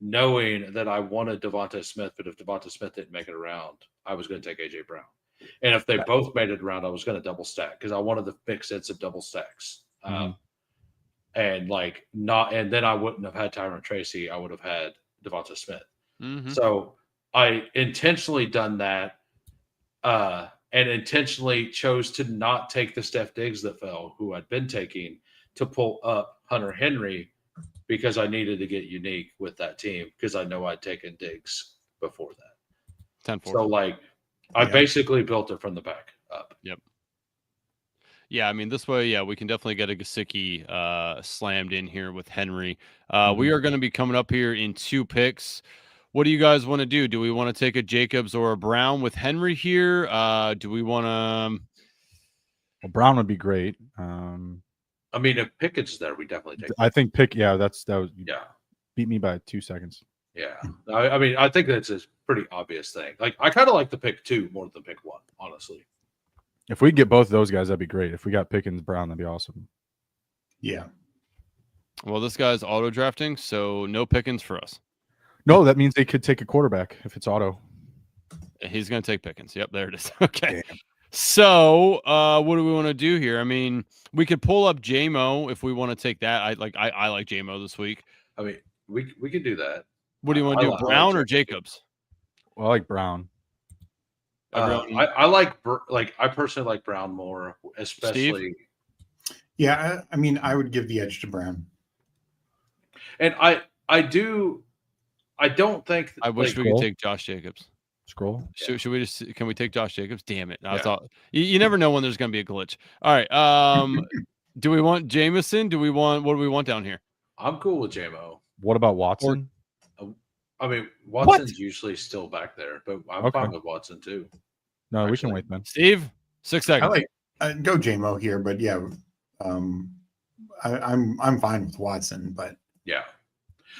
knowing that I wanted Devonta Smith, but if Devonta Smith didn't make it around, I was going to take A.J. Brown. And if they both made it around, I was going to double stack because I wanted the fix sense of double stacks. And then I wouldn't have had Tyron Tracy. I would have had Devonta Smith. Mm-hmm. So I intentionally done that and intentionally chose to not take the Steph Diggs that fell, who I'd been taking, to pull up Hunter Henry because I needed to get unique with that team because I know I'd taken Diggs before that. 10-4. So I basically built it from the back up. Yep. Yeah, I mean, this way, we can definitely get a Gesicki slammed in here with Henry. We are going to be coming up here in 2 picks. What do you guys want to do? Do we want to take a Jacobs or a Brown with Henry here? Do we want to? Well, Brown would be great. I mean, if Pickett's there, we definitely take. I think that was Yeah. Beat me by 2 seconds. Yeah, I mean, I think that's a pretty obvious thing. Like, I kind of like the pick 2 more than pick 1, honestly. If we get both of those guys, that'd be great. If we got Pickens, Brown, that'd be awesome. Yeah. Well, this guy's auto drafting, so no Pickens for us. No, that means they could take a quarterback if it's auto. He's going to take Pickens. Yep, there it is. Okay. Damn. So, what do we want to do here? I mean, we could pull up JMO if we want to take that. I like JMO this week. I mean, we could do that. What do you want to do, Brown or Jacobs? Well, I like Brown. I personally like Brown more, especially. Steve? Yeah, I mean, I would give the edge to Brown. And I don't think. I wish we could take Josh Jacobs. Scroll. Should we just? Can we take Josh Jacobs? Damn it! I thought you never know when there's going to be a glitch. All right. Do we want Jameson? What do we want down here? I'm cool with JMO. What about Watson? I mean, Watson's usually still back there, but I'm fine with Watson too. No, we can wait then. Steve, 6 seconds. I like go JMO here, but yeah, I'm fine with Watson, but yeah.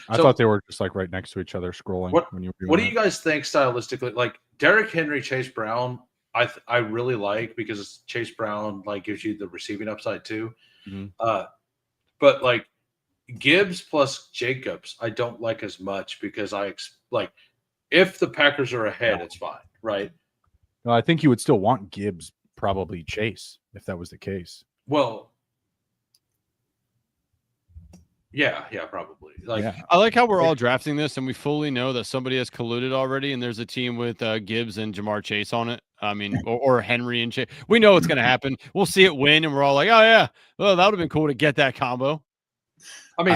I thought they were just like right next to each other scrolling. What do you guys think stylistically? Like Derrick Henry, Chase Brown, I really like because Chase Brown gives you the receiving upside too. Mm-hmm. But Gibbs plus Jacobs, I don't like as much because if the Packers are ahead, it's fine, right? No, I think you would still want Gibbs, probably Chase, if that was the case. Well, Yeah, probably. Like, I like how we're all drafting this, and we fully know that somebody has colluded already, and there's a team with Gibbs and Jamar Chase on it. I mean, or Henry and Chase. We know it's going to happen. We'll see it win, and we're all like, "Oh yeah, well that would have been cool to get that combo." I mean,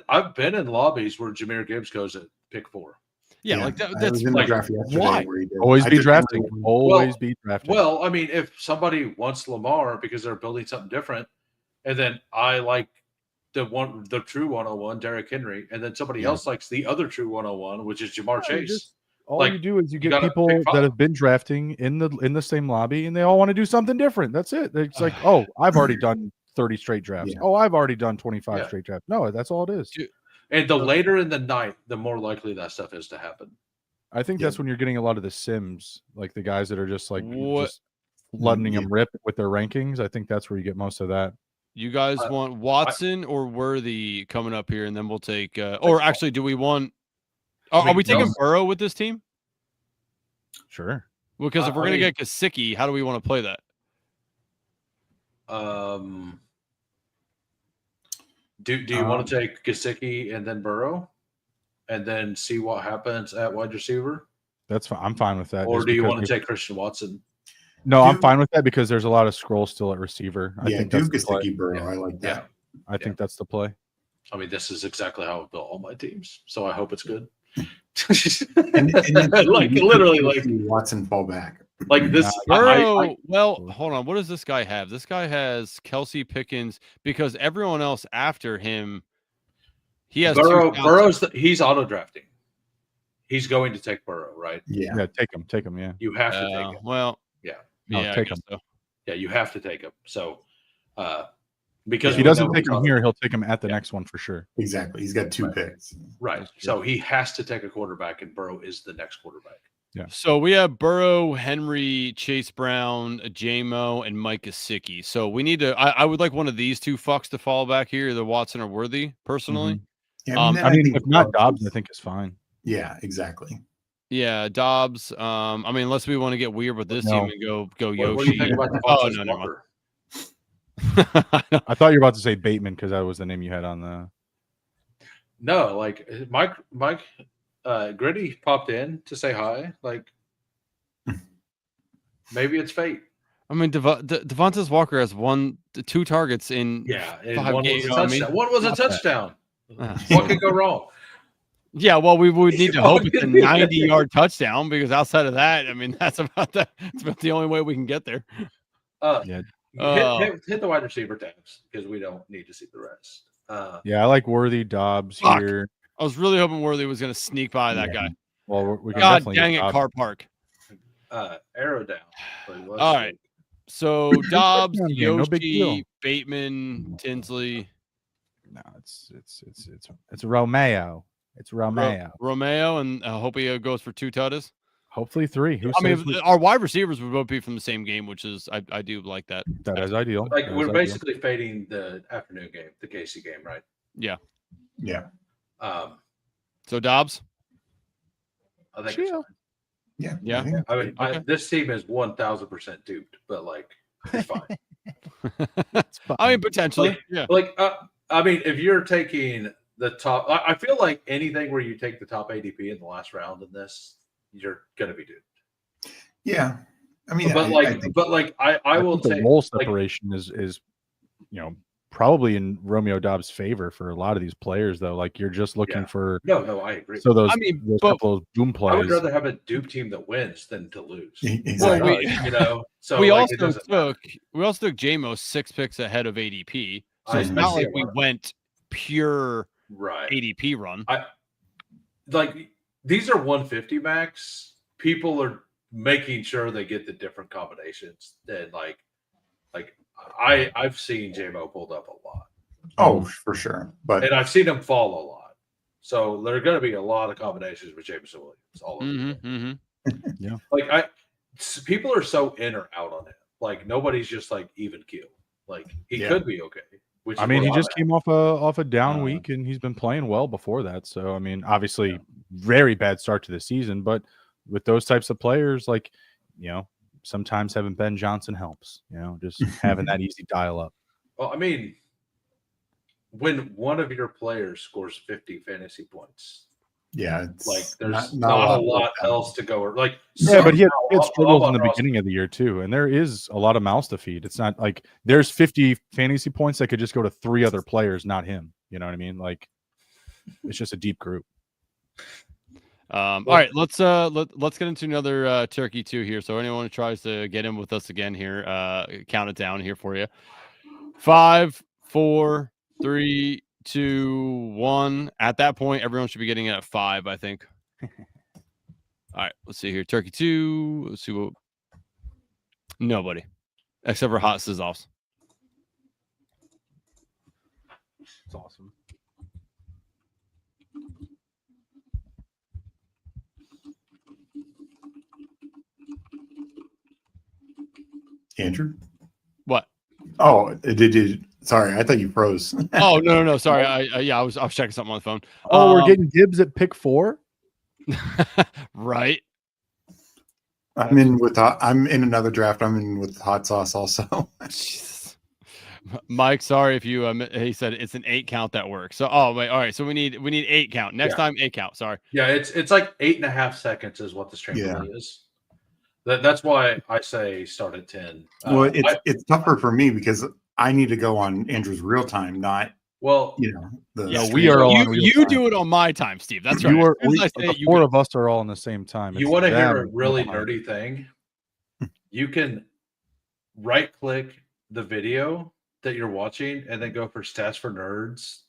I've been in lobbies where Jahmyr Gibbs goes at pick 4. Yeah, like that's was in the draft yesterday. why? Where he did. Always I be took drafting. him. Always be drafting. Well, I mean, if somebody wants Lamar because they're building something different, and then I like the true 101, Derrick Henry, and then somebody else likes the other true 101, which is Jamar Chase. All like, you do is you get gotta people pick 5. that have been drafting in the same lobby, and they all want to do something different. That's it. It's like, oh, I've already done 30 straight drafts. Yeah. Oh, I've already done 25 straight drafts. No, that's all it is. And the later in the night, the more likely that stuff is to happen. I think that's when you're getting a lot of the Sims, like the guys that are just like just letting them rip with their rankings. I think that's where you get most of that. You guys want Watson or Worthy coming up here, and then we'll take. Or actually, do we want? Are we taking Burrow with this team? Sure. Because if we're gonna get Gesicki, how do we want to play that? Do you want to take Gesicki and then Burrow, and then see what happens at wide receiver? That's fine. I'm fine with that. Or do you want to take Christian Watson? No, I'm fine with that because there's a lot of scrolls still at receiver. I think do that's Gesicki Burrow. I like that. I think that's the play. I mean, this is exactly how I built all my teams, so I hope it's good. and like literally, like Watson fall back. Like this. Burrow. Well, hold on. What does this guy have? This guy has Kelsey Pickens because everyone else after him, he has Burrow. He's auto drafting. He's going to take Burrow, right? Yeah, take him. Yeah, you have to take him. Well, take him. So. Yeah, you have to take him. So, because if he doesn't take him here, he'll take him at the next one for sure. Exactly. He's got 2 picks. Right. So he has to take a quarterback, and Burrow is the next quarterback. Yeah. So we have Burrow, Henry, Chase Brown, J-Mo, and Mike Gesicki. So we need to. I would like one of these 2 fucks to fall back here, either Watson or Worthy. Personally, Yeah, I mean if not Dobbs, I think it's fine. Yeah, exactly. Yeah, Dobbs. I mean, unless we want to get weird with this team and go Yoshi. What do you think about the no. I thought you were about to say Bateman because that was the name you had on the. No, like Mike Gritty popped in to say hi. Like maybe it's fate. I mean, Devontae Walker has 2 targets in 5 games. One was a touchdown. What could go wrong? Yeah, well, we would need to hope it's a 90-yard touchdown because outside of that, I mean, that's about the only way we can get there. Hit the wide receiver tabs because we don't need to see the rest. I like Worthy, Dobbs here. I was really hoping Worthy was going to sneak by that guy. Well, we can God definitely dang it, Car Park. Arrow down. All right. So Dobbs, no big deal. Yoshi, Bateman, Tinsley. No, it's Romeo. It's Romeo. Romeo, and I hope he goes for 2 tutties. Hopefully 3. Our wide receivers would both be from the same game, which is I do like that. That is ideal. Like we're basically fading the afternoon game, the KC game, right? Yeah. Yeah. So Dobbs. I think it's fine. Yeah. I mean, this team is 1,000% duped, but like it's fine. I mean, potentially. I mean, if you're taking the top, I feel like anything where you take the top ADP in the last round in this, you're gonna be duped. Yeah, I mean, I will the take role separation is probably in Romeo Dobbs' favor for a lot of these players though. Like you're just looking for no, I agree. So those couple of boom plays. I would rather have a dupe team that wins than to lose. Exactly. So we also took J-Mo 6 picks ahead of ADP. So it's not like we went pure ADP run. These are 150 max. People are making sure they get the different combinations. And I've seen J-Mo pulled up a lot. Oh, for sure. And I've seen him fall a lot. So there are going to be a lot of combinations with Jameson Williams. All of them. Yeah. People are so in or out on him. Like nobody's just like even keel. Like he could be okay. I mean, he just came off a down week, and he's been playing well before that. So, I mean, obviously, very bad start to the season. But with those types of players, sometimes having Ben Johnson helps. Just having that easy dial up. Well, I mean, when one of your players scores 50 fantasy points. Yeah, it's like there's not a lot else to go. Like yeah, but he had struggles in the Amon-Ra's beginning of the year too, and there is a lot of mouths to feed. It's not like there's 50 fantasy points that could just go to 3 other players, not him. You know what I mean? Like it's just a deep group. All right, let's get into another turkey 2 here. So anyone who tries to get in with us again here, count it down here for you. 5, 4, 3, 2, 1. At that point, everyone should be getting it at 5, I think. All right, let's see here. Turkey 2. Let's see what. Nobody, except for Hot Sizzles. It's awesome. Andrew? What? Oh, did sorry, I thought you froze. Oh no. Sorry, I was checking something on the phone. Oh, we're getting Gibbs at pick 4. Right. I'm in another draft. I'm in with hot sauce also. Mike, sorry if you he said it's an 8 count that works. So wait, all right. So we need 8 count. Next time 8 count. Sorry. Yeah, it's like 8.5 seconds is what the stream delay is. That's why I say start at 10. Well, it's tougher for me because I need to go on Andrew's real time, not we are. You do it on my time, Steve. That's right. The 4 of us are all on the same time. You want to hear a really nerdy thing? You can right click the video that you're watching and then go for stats for nerds,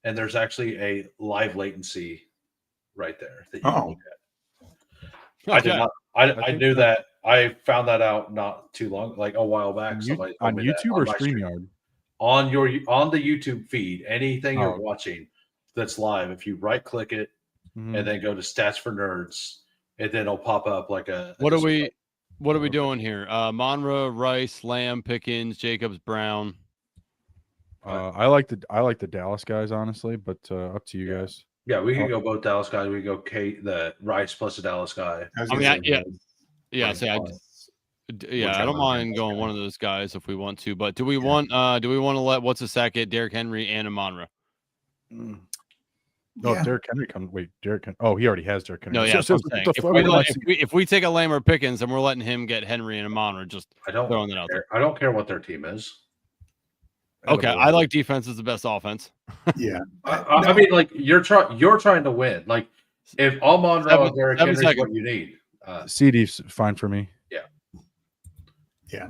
and there's actually a live latency right there that you can look at. I did not. I knew that. I found that out not too long, like a while back. On YouTube or StreamYard? On the YouTube feed, anything you're watching that's live, if you right click it and then go to stats for nerds, and then it'll pop up like a. What are we doing here? Monroe, Rice, Lamb, Pickens, Jacobs, Brown. I like the Dallas guys honestly, but up to you guys. Yeah, we can go both Dallas guys. We can go the Rice plus a Dallas guy. I don't mind going one of those guys if we want to. But do we want to let what's a sack get Derrick Henry and Amon-Ra? No, if Derrick Henry comes. Wait, Derrick Henry. Oh, he already has Derrick Henry. No, yeah. If we take a Lamb or Pickens, then we're letting him get Henry and Amon-Ra. Just throwing that out there. I don't care what their team is. Okay, I like defense is the best offense. Yeah, I mean, like you're trying to win. Like if Amon-Ra and Derrick Henry is what you need. CD's fine for me. Yeah.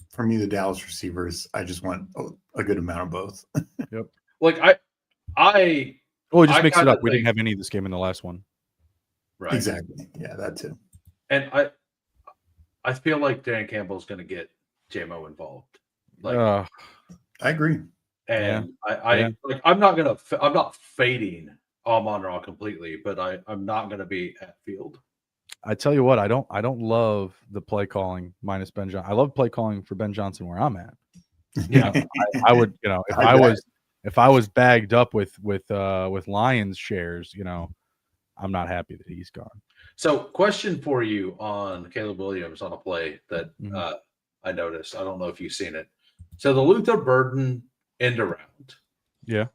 For me, the Dallas receivers, I just want a good amount of both. Yep. Like it just mix it up. We didn't have any of this game in the last one. Right. Exactly. Yeah, that too. And I feel like Dan Campbell's going to get JMO involved. Like I agree. And I'm not fading Amon-Ra completely, but I'm not going to be at field. I tell you what, I don't love the play calling minus Ben Johnson. I love play calling for Ben Johnson where I'm at. I would, if I was bagged up with Lions shares, I'm not happy that he's gone. So, question for you on Caleb Williams on a play that I noticed. I don't know if you've seen it. So the Luther Burden end around. Yeah.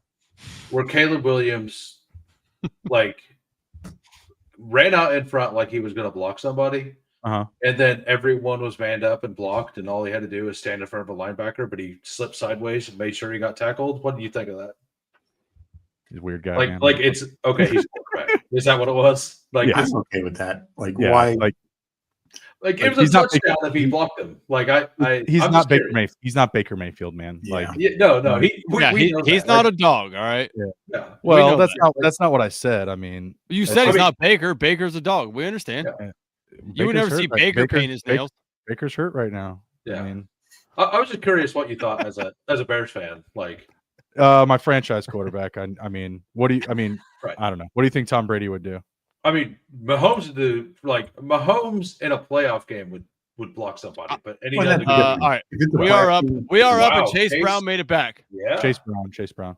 Where Caleb Williams ran out in front like he was going to block somebody. And then everyone was manned up and blocked, and all he had to do was stand in front of a linebacker, but he slipped sideways and made sure he got tackled. What do you think of that? He's a weird guy. It's okay. He's quarterback. Is that what it was? I'm okay with that. Why? It was a touchdown if he blocked him. He's not Baker Mayfield. He's not Baker Mayfield, man. No. He's not a dog. All right. Yeah. Well, that's not what I said. I mean, you said he's not Baker. Baker's a dog. We understand. Yeah. You would never see Baker paint his nails. Baker's hurt right now. Yeah. I was just curious what you thought as a Bears fan. My franchise quarterback. I mean, right. I don't know. What do you think Tom Brady would do? I mean, Mahomes in a playoff game would block somebody, but any other game. All right, we are up, and Chase Brown made it back. Yeah, Chase Brown.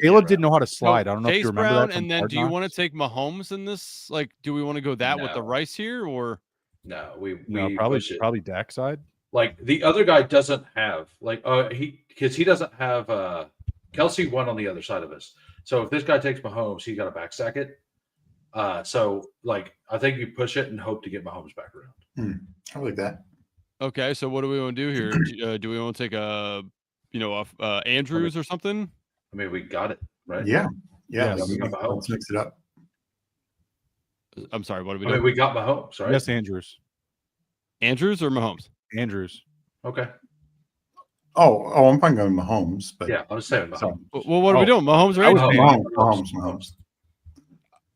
Caleb didn't know how to slide. I don't know if you remember Brown, that. And then, do you want to take Mahomes in this? Do we want to go with the Rice here, or no? Probably Dak side. The other guy doesn't have he doesn't have Kelsey won on the other side of us. So if this guy takes Mahomes, he's got to backstack it. So like I think you push it and hope to get Mahomes back around. I like that. Okay, so what do we want to do here? Do we want to take Andrews or something? I mean, we got it, right? Yeah. Let's mix it up. I'm sorry, what do we do? do? I mean, we got Mahomes, right? Yes, Andrews. Andrews or Mahomes? Andrews. Okay. Oh, I'm fine going Mahomes, but yeah, I was saying Mahomes. Well, what are we doing? Mahomes, right? Mahomes.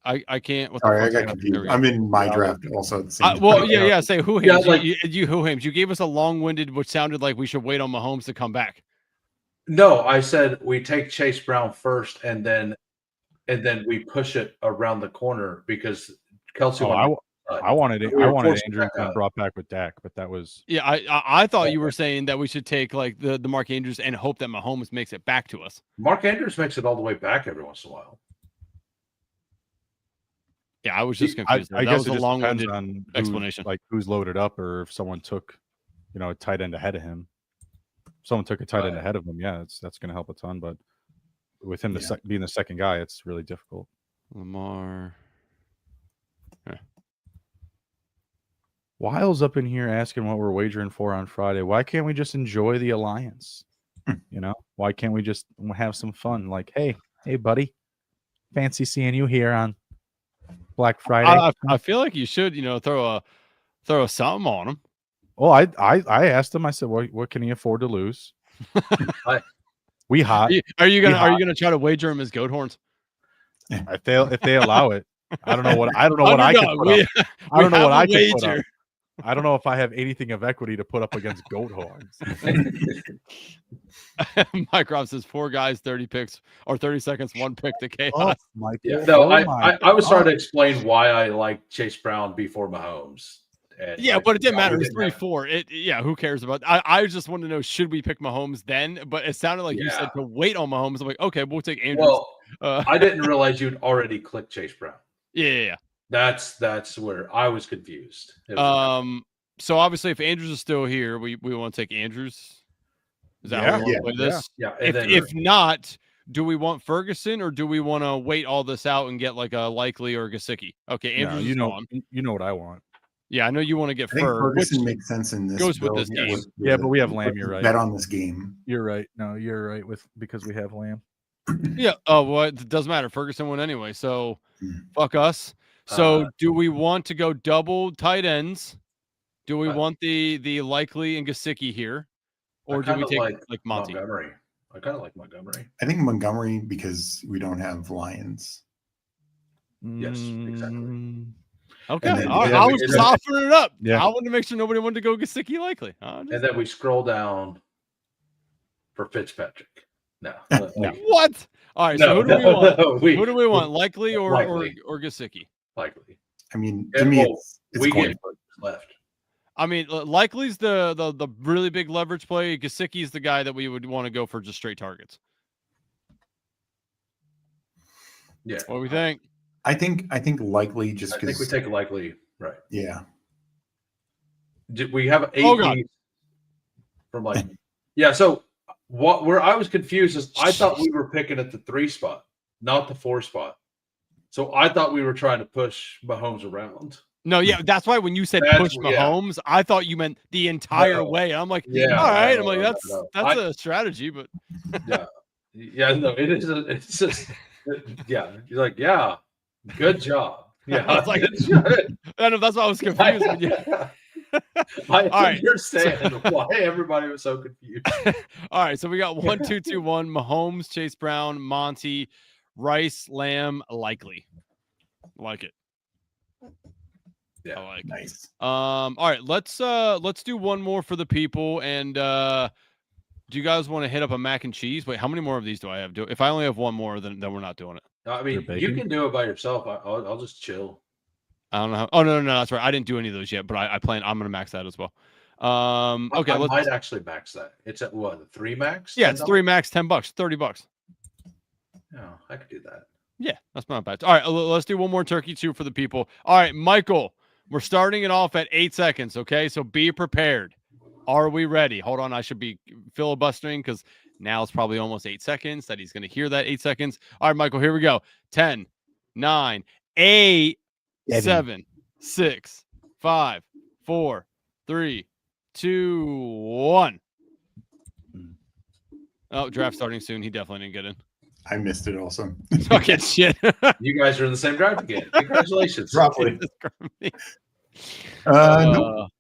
I can't. Sorry, I got confused. I'm in my draft also at the same time. Well, yeah. Say Hoohames. Yeah, like, you Hoohames. You gave us a long-winded, which sounded like we should wait on Mahomes to come back. No, I said we take Chase Brown first, and then we push it around the corner because Kelsey. I wanted Andrews brought back with Dak, but that was I thought you were saying that we should take like the Mark Andrews and hope that Mahomes makes it back to us. Mark Andrews makes it all the way back every once in a while. Yeah, I was just confused. I that guess was a long-winded explanation. Like who's loaded up, or if someone took, a tight end ahead of him. If someone took a tight end ahead of him, that's going to help a ton. But with him being the second guy, it's really difficult. Lamar. Wiles up in here asking what we're wagering for on Friday. Why can't we just enjoy the alliance? Why can't we just have some fun? Like, hey, buddy, fancy seeing you here on Black Friday. I feel like you should, throw a something on him. Well, I asked him. I said, "What can he afford to lose?" We hot. Are you gonna try to wager him his goat horns? If they allow it, I don't know what I can put up. I don't know what I can put up. I don't know if I have anything of equity to put up against goat horns. Mike Rob says 4 guys, 30 picks or 30 seconds, 1 pick to chaos. I was trying to explain why I like Chase Brown before Mahomes. But it didn't matter. It was 3-4. Who cares about? I just wanted to know, should we pick Mahomes then? But it sounded like you said to wait on Mahomes. I'm like, okay, we'll take Andrews. Well, I didn't realize you'd already clicked Chase Brown. Yeah. That's where I was confused. So obviously, if Andrews is still here, we want to take Andrews. Is that how we want to play this? Yeah. If not, do we want Ferguson or do we want to wait all this out and get like a Likely or Gesicki? Okay, Andrews is gone. You know what I want. Yeah, I know you want to get Ferguson makes sense in this. Goes with this game. But we have Lamb. You're right. Bet on this game. You're right. No, you're right because we have Lamb. Yeah. Oh, well, it doesn't matter. Ferguson won anyway, so fuck us. So do we want to go double tight ends? Do we want the Likely and Gesicki here? Or do we take like Monty? Montgomery. I kind of like Montgomery. I think Montgomery because we don't have Lions. Yes, exactly. Okay. I was softening it up. Yeah. I wanted to make sure nobody wanted to go Gesicki Likely. And then we scroll down for Fitzpatrick. No. What? All right. So who do we want? Who do we want? Likely or Gesicki? Likely. I mean, to me, it's we get left. I mean, Likely's the really big leverage play. Gesicki's the guy that we would want to go for just straight targets. Yeah. What do we think? I think Likely just because I think we take Likely, right? Yeah. We have 8 from like So where I was confused is I thought we were picking at the 3 spot, not the 4 spot. So I thought we were trying to push Mahomes around. No, that's why when you said push Mahomes, I thought you meant the entire way. I'm like, all right. I'm like, that's a strategy, but no, it is. It's just, you're like, good job. Yeah, I was like, I know that's why I was confused. I understand why everybody was so confused. All right, so we got 1, 2, 2, 1. Mahomes, Chase Brown, Monty, Rice, Lamb, Likely. Like it. Yeah, I like nice. All right, let's do one more for the people. And do you guys want to hit up a mac and cheese? Wait, how many more of these do I have? If I only have one more, then we're not doing it. I mean, you can do it by yourself. I'll just chill. I don't know how. Oh no, that's right. I didn't do any of those yet, but I plan. I'm gonna max that as well. Okay, I might actually max that. It's at what, the 3 max? Yeah, it's 3 max, $10, $30. Oh, I could do that. Yeah, that's not bad. All right, let's do one more turkey too for the people. All right, Michael, we're starting it off at 8 seconds. Okay, so be prepared. Are we ready? Hold on, I should be filibustering because Now it's probably almost 8 seconds that he's going to hear that 8 seconds. All right, Michael, here we go. 10, 9, 8, 7, 6, 5, 4, 3, 2, 1. Oh, draft starting soon. He definitely didn't get in. I missed it also. Fucking shit. You guys are in the same draft again. Congratulations. Probably. Nope.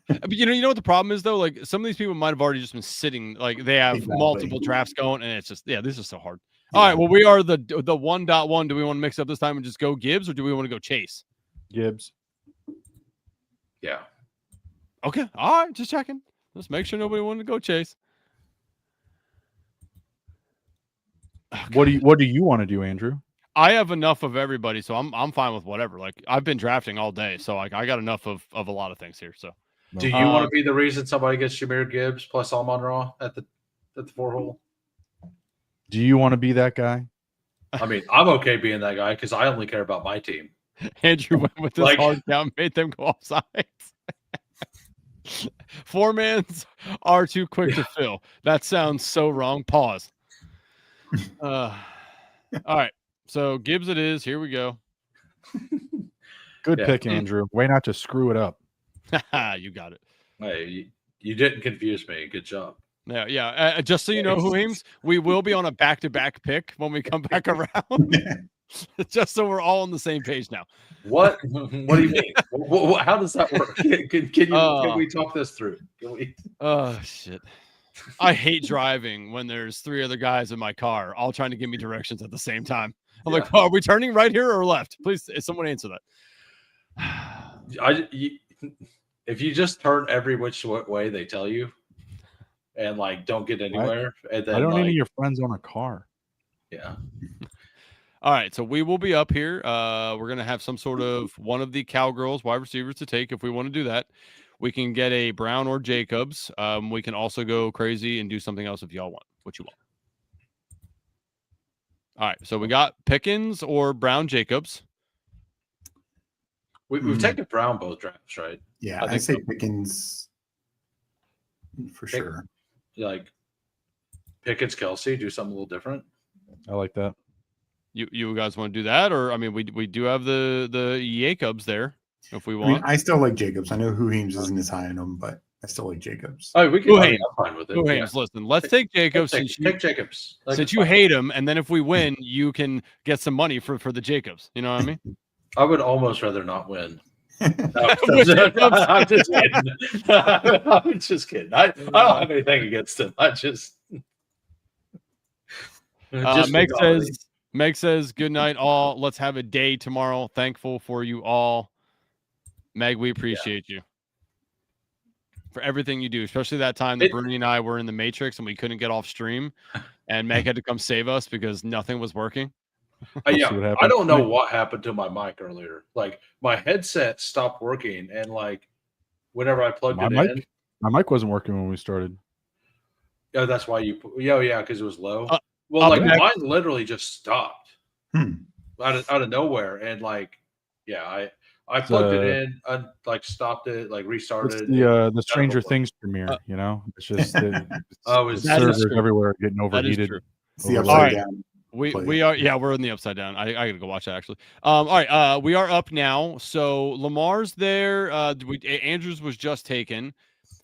But you know what the problem is though? Like some of these people might have already just been sitting, like they have multiple drafts going, and it's just this is so hard. All right, well, we are the 1.1. Do we want to mix up this time and just go Gibbs, or do we want to go Chase? Gibbs. Yeah. Okay. All right, just checking. Let's make sure nobody wanted to go Chase. What do you want to do, Andrew? I have enough of everybody, so I'm fine with whatever. Like I've been drafting all day, so like I got enough of a lot of things here. So do you want to be the reason somebody gets Jahmyr Gibbs plus Amon-Ra at the 4-hole? Do you want to be that guy? Uh, I mean, I'm okay being that guy because I only care about my team. Andrew went with this hard count, made them go off sides. 4-mans are too quick to fill. That sounds so wrong. Pause. All right. So Gibbs it is. Here we go. Good pick, Andrew. Way not to screw it up. You got it. Hey, you didn't confuse me. Good job. Yeah. Just so you know, Hoohames, we will be on a back-to-back pick when we come back around. Just so we're all on the same page now. What do you mean? How does that work? Can we talk this through? Oh, shit. I hate driving when there's 3 other guys in my car all trying to give me directions at the same time. I'm like, are we turning right here or left? Please, someone answer that. If you just turn every which way they tell you and like don't get anywhere, and then I don't need any of your friends on a car. Yeah. All right, so we will be up here. We're going to have some sort of one of the Cowgirls wide receivers to take if we want to do that. We can get a Brown or Jacobs. We can also go crazy and do something else if y'all want what you want. All right, so we got Pickens or Brown Jacobs. We've taken Brown both drafts, right? Yeah, I say Pickens for sure. Like Pickens, Kelsey, do something a little different. I like that. You guys want to do that, or I mean, we do have the Jacobs there if we want. I mean, I still like Jacobs. I know Hoohames isn't as high on him, but I still like Jacobs. Oh, we can. I'm fine with it. Hoohames, listen, let's take Jacobs. Take Jacobs. Since you hate him, and then if we win, you can get some money for the Jacobs. You know what I mean? I would almost rather not win. I'm just kidding. I'm just kidding. I don't have anything against him. I just Meg says, good night, all. Let's have a day tomorrow. Thankful for you all. Meg, we appreciate you for everything you do, especially that time that Bruni and I were in the Matrix and we couldn't get off stream, and Meg had to come save us because nothing was working. Yeah, I don't know what happened to my mic earlier. Like my headset stopped working, and like whenever I plugged in, my mic wasn't working when we started. Yeah, that's why you. Yeah, because it was low. Mine literally just stopped out of nowhere, and like, I plugged it in, stopped it, like restarted. It's the Stranger Things premiere, you know. It's just the servers everywhere getting overheated. It's the upside down. We're in the upside down. I gotta go watch that actually. All right, we are up now. So Lamar's there. Andrews was just taken.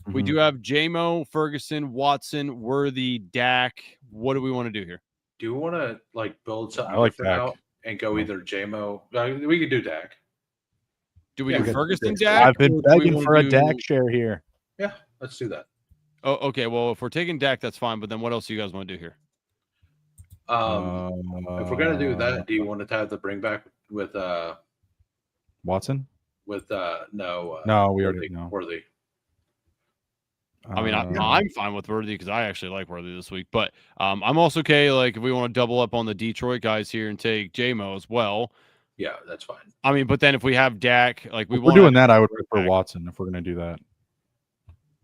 We do have JMO, Ferguson, Watson, Worthy, Dak. What do we want to do here? Do you want to like build something different out and go either JMO? We could do Dak. Do we do Ferguson, Dak? I've been begging for a Dak share here. Yeah, let's do that. Oh, okay. Well, if we're taking Dak, that's fine. But then what else do you guys want to do here? If we're gonna do that, do you want to have the bring back with Watson? With no, we already know Worthy. I mean, I'm fine with Worthy because I actually like Worthy this week. But I'm also okay. Like if we want to double up on the Detroit guys here and take JMO as well. Yeah, that's fine. I mean, but then if we have Dak, like we're doing that, I would prefer Watson if we're going to do that.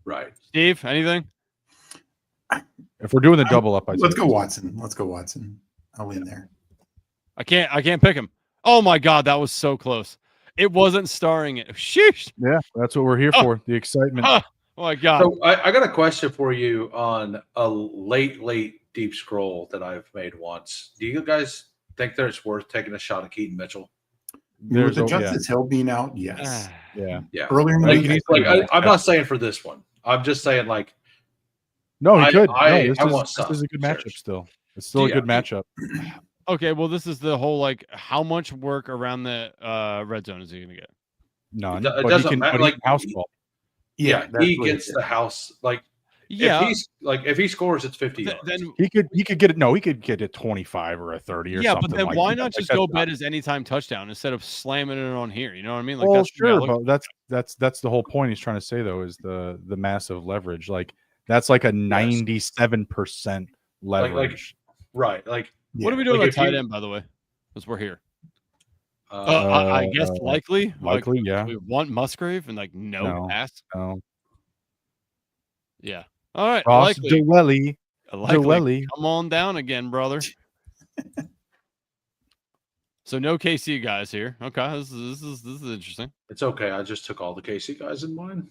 Right, Steve. Anything? If we're doing the double up, let's go Watson. Let's go Watson. I'll win there. I can't pick him. Oh my God, that was so close. It wasn't starring it. Sheesh. Yeah, that's what we're here for. The excitement. Oh my God. So I got a question for you on a late deep scroll that I've made once. Do you guys think that it's worth taking a shot at Keaton Mitchell? With the Justice Hill being out, yes. Ah. Yeah. Earlier in the week, I'm not saying for this one. I'm just saying like. No, he could. I This is a good matchup still. It's still a good matchup. Okay, well, this is the whole like how much work around the red zone is he gonna get? None. It doesn't matter. Like house ball. Yeah, he gets the house. Like if he scores, it's 50 yards. Then he could get it. No, he could get it 25 or a 30 or something. But then like why that. not just go bet his anytime touchdown instead of slamming it on here? You know what I mean? Like well, sure, but that's the whole point he's trying to say though is the massive leverage. Like that's like a 97% leverage. Right. Like what are we doing on tight end, by the way? Because we're here. I guess likely, yeah. We want Musgrave and like no pass. No. Yeah. All right. Ross Dwelly. Come on down again, brother. So no KC guys here. Okay, this is interesting. It's okay. I just took all the KC guys in mind.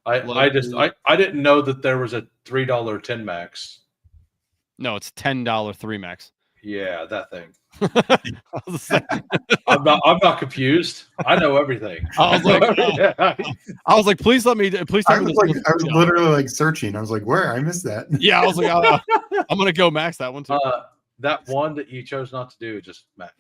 I didn't know that there was a $3 10 max. No, it's $10 3 max. Yeah, that thing. I'm not confused. I know everything. I was like, please tell me. I was literally like searching. I was like, where? I missed that. Yeah, I was like, I'm gonna go max that one too. That one that you chose not to do, just max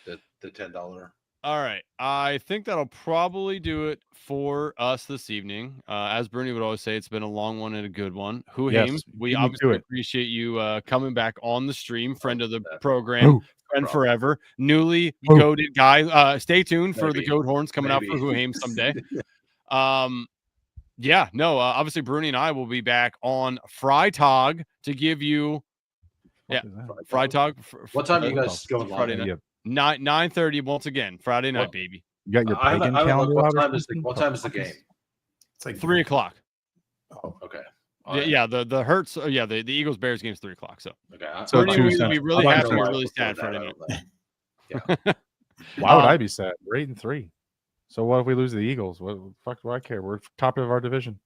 the $10. All right, I think that'll probably do it for us this evening. As Bruni would always say, it's been a long one and a good one. Hoohames, we obviously appreciate you coming back on the stream, friend of the program, friend forever, newly goated guy. Stay tuned for the goat horns coming out for Hoohames someday. Obviously Bruni and I will be back on Freitag to give you. Freitag. What time are you guys going Friday night? 9:30 once again, Friday night, baby. You got your pagan calendar. What time is the game? It's like 3:00. Oh, okay. The Hurts. The Eagles Bears game is 3:00. So Bruni would be really happy or really sad Friday night. Yeah. Why would I be sad? We're 8-3. So what if we lose the Eagles? What the fuck do I care? We're top of our division.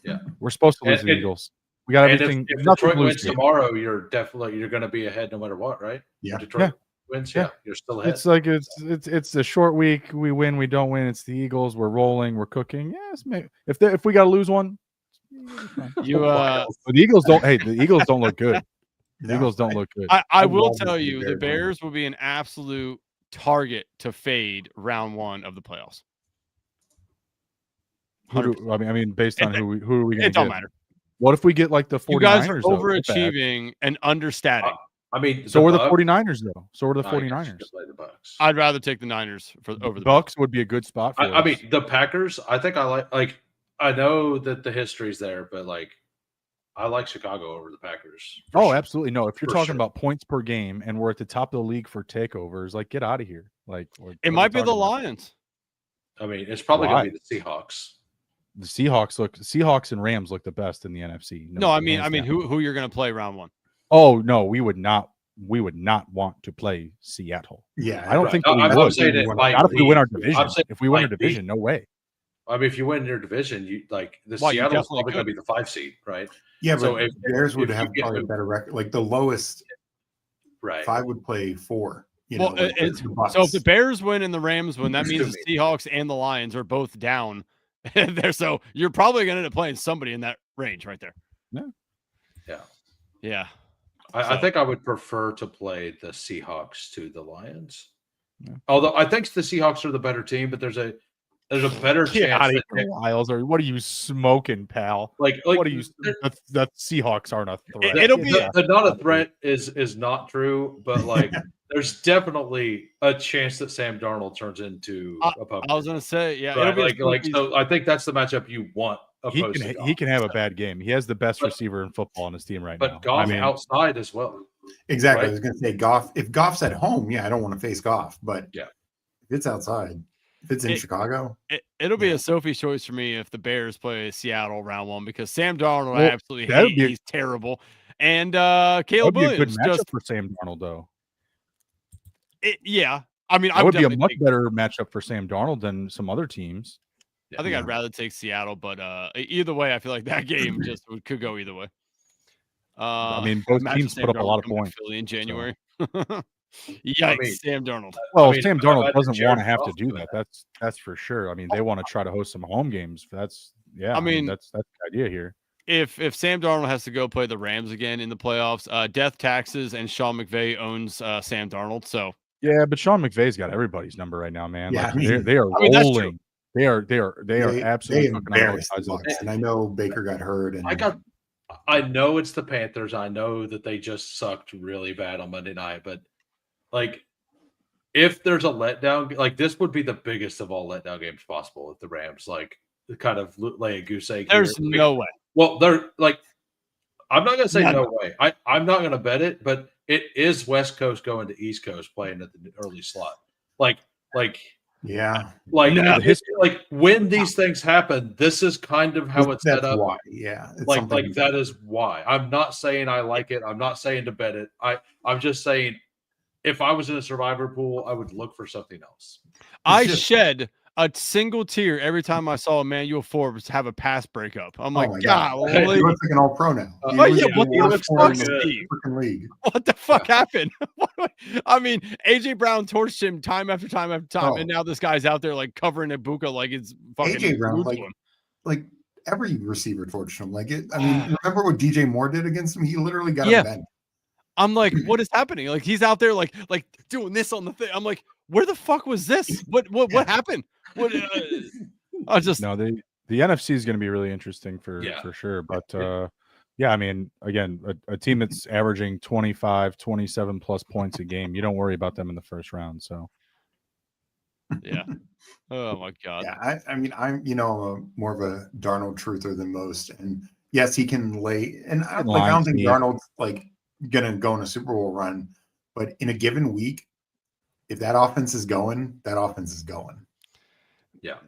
Yeah, we're supposed to lose the Eagles. We got everything. If Detroit wins tomorrow, you're going to be ahead no matter what, right? Yeah. Detroit wins. Yeah, you're still ahead. It's like it's a short week. We win, we don't win. It's the Eagles. We're rolling. We're cooking. Yes, maybe. If we got to lose one, the Eagles don't. Hey, the Eagles don't look good. The Eagles don't look good. I will tell you, the Bears will be an absolute target to fade round 1 of the playoffs. I mean, based on who are we going to get? It don't matter. What if we get like the 49ers? You guys are overachieving and understating. So are the 49ers though. So are the 49ers. I'd rather take the Niners over the Bucks. Would be a good spot for us. I mean, the Packers. I think I like. I know that the history's there, but like, I like Chicago over the Packers. Absolutely. No, if you're talking about points per game and we're at the top of the league for takeovers, like get out of here. Like it might be the Lions. I mean, it's probably going to be the Seahawks. The Seahawks and Rams look the best in the NFC. No, I mean, who you're going to play round 1? Oh no, we would not want to play Seattle. Yeah, I don't think we would. Not if we win our division. If we win our division, no way. I mean, if you win your division, you like the Seattle's probably going to be the 5 seed, right? Yeah, so if Bears would have probably a better record. Like the lowest, 5 would play 4. So if the Bears win and the Rams win, that means the Seahawks and the Lions are both down there. So you're probably going to end up playing somebody in that range right there. Yeah. I think I would prefer to play the Seahawks to the Lions. Yeah. Although I think the Seahawks are the better team, but there's a better chance. Lyles, or what are you smoking, pal? Like what are you? The Seahawks aren't a threat. It'll be not a threat is not true, but like there's definitely a chance that Sam Darnold turns into a puppet. I was gonna say, yeah. Right? So I think that's the matchup you want. He can have a bad game. He has the best receiver in football on his team right now. But Goff outside as well. Exactly. Right? I was going to say Goff. If Goff's at home, I don't want to face Goff. But if it's outside, if it's in Chicago, it'll be a Sophie's choice for me if the Bears play Seattle round 1 because Sam Darnold I absolutely hate. He's terrible. And Caleb Williams. Would be a good matchup for Sam Darnold, though. I mean, that would be a much better matchup for Sam Darnold than some other teams. I think I'd rather take Seattle, but either way, I feel like that game just could go either way. I mean, both teams put up a lot of points. Philly in January. Yikes, Sam Darnold. Well, Sam Darnold doesn't want to have to do that. That's for sure. I mean, they want to try to host some home games. That's I mean, that's the idea here. If Sam Darnold has to go play the Rams again in the playoffs, death taxes and Sean McVay owns Sam Darnold. So yeah, but Sean McVay's got everybody's number right now, man. Yeah, like, they are rolling. They are absolutely embarrassed the Bucs. And I know Baker got hurt. And I know it's the Panthers. I know that they just sucked really bad on Monday night, but like, if there's a letdown, like this would be the biggest of all letdown games possible if the Rams like kind of lay a goose egg. There's no way. Well, they're like, I'm not going to say no way. I'm not going to bet it, but it is West Coast going to East Coast playing at the early slot. Like when these things happen, this is kind of how it's set up. Why. Yeah. Like that is why. I'm not saying I like it. I'm not saying to bet it. I'm just saying if I was in a survivor pool, I would look for something else. I shed a single tear every time I saw Emmanuel Forbes have a pass breakup. I'm like, God, he looks like an all pro now. What the fuck happened? I mean, AJ Brown torched him time after time after time, and now this guy's out there like covering Ibuka like it's fucking AJ Brown, like every receiver torched him. Like it. I mean, remember what DJ Moore did against him? He literally got a bend. I'm like, what is happening? Like he's out there like doing this on the thing. I'm like, where the fuck was this? What happened? What? I just the NFC is going to be really interesting for sure. But I mean, again, a team that's averaging 25, 27 plus points a game, you don't worry about them in the first round. So yeah. Oh my God. Yeah, I mean, I'm more of a Darnold truther than most, and yes, he can lay. And I don't think Darnold's like gonna go on a Super Bowl run, but in a given week, if that offense is going, that offense is going. Yeah,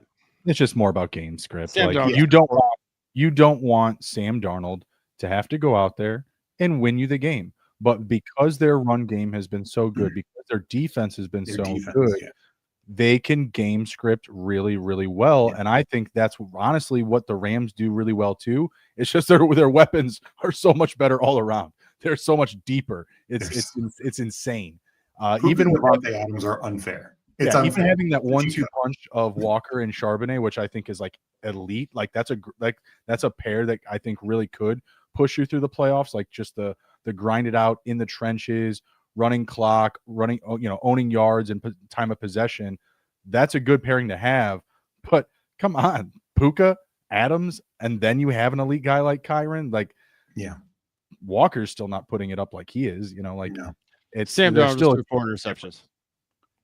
it's just more about game script. You don't want Sam Darnold to have to go out there and win you the game, but because their run game has been so good, because their defense has been good, they can game script really, really well. And I think that's honestly what the Rams do really well too. It's just their weapons are so much better all around. They're so much deeper. It's insane. Even with Devontae Adams are unfair. Even having that 1-2 punch of Walker and Charbonnet, which I think is like elite. Like that's a pair that I think really could push you through the playoffs. Like just the grind it out in the trenches, running clock, owning yards and time of possession. That's a good pairing to have. But come on, Puka, Adams, and then you have an elite guy like Kyron. Like, Walker's still not putting it up like he is. It's Sam Darnold still threw 4 interceptions.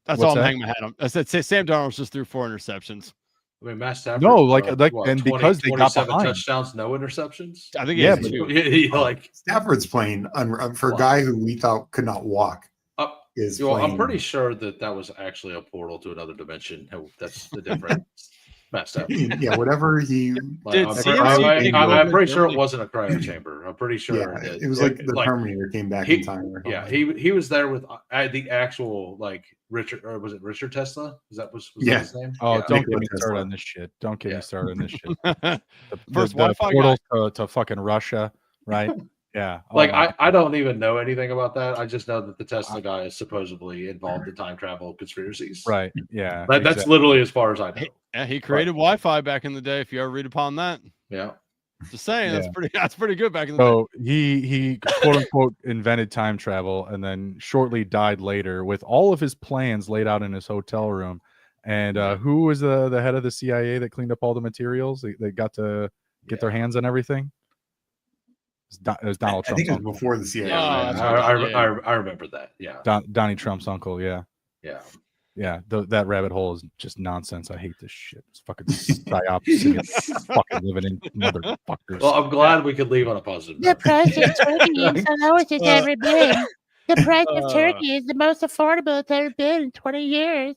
That's all I'm hanging my hat on. I said Sam Darnold just threw 4 interceptions. I mean, Matt Stafford. No, and because they got behind. Touchdowns, no interceptions. I think he has 2. Stafford's playing for a guy who we thought could not walk. I'm pretty sure that was actually a portal to another dimension. That's the difference. Matt Stafford. Yeah, whatever he. I'm pretty sure it wasn't a cryo chamber. I'm pretty sure it was like the Terminator came back in time. He was there with the actual Richard, or was it Richard Tesla? Was his name? Oh, don't get me started on this shit. Don't get me started on this shit. First the portal to fucking Russia, right? Yeah. I don't even know anything about that. I just know that the Tesla guy is supposedly involved in time travel conspiracies. Right. Yeah. That's literally as far as I know. Yeah, he created Wi-Fi back in the day. If you ever read upon that. Yeah. Just saying, that's pretty good back in the day. So he quote unquote invented time travel and then shortly died later with all of his plans laid out in his hotel room. And who was the head of the CIA that cleaned up all the materials? They got to get their hands on everything. It was Donald Trump. I think it was before the CIA. I remember that. Yeah. Donnie Trump's uncle. Yeah. Yeah. Yeah. That rabbit hole is just nonsense. I hate this shit. It's fucking psyops. Fucking living in motherfuckers. Well, I'm glad we could leave on a positive note. The price of turkey is the lowest it's ever been. The price of turkey is the most affordable it's ever been in 20 years.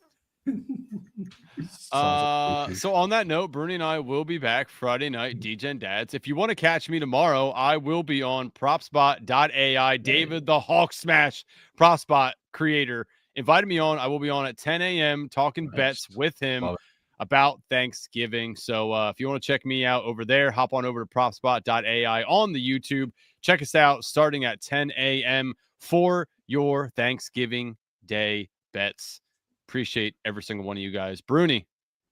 So on that note, Bruni and I will be back Friday night, DGen Dads. If you want to catch me tomorrow, I will be on propspot.ai. David the Hawk Smash PropSpot creator invited me on. I will be on at 10 a.m. talking bets with him. about Thanksgiving. So if you want to check me out over there, hop on over to propspot.ai on the YouTube. Check us out starting at 10 a.m. for your Thanksgiving Day bets. Appreciate every single one of you guys. Bruni,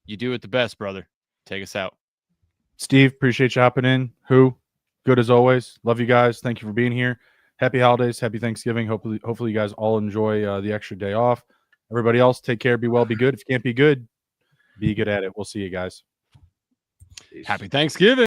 you do it the best, brother. Take us out. Steve, appreciate you hopping in. Who? Good as always. Love you guys. Thank you for being here. Happy holidays. Happy Thanksgiving. Hopefully you guys all enjoy the extra day off. Everybody else, take care. Be well. Be good. If you can't be good, be good at it. We'll see you guys. Happy Thanksgiving.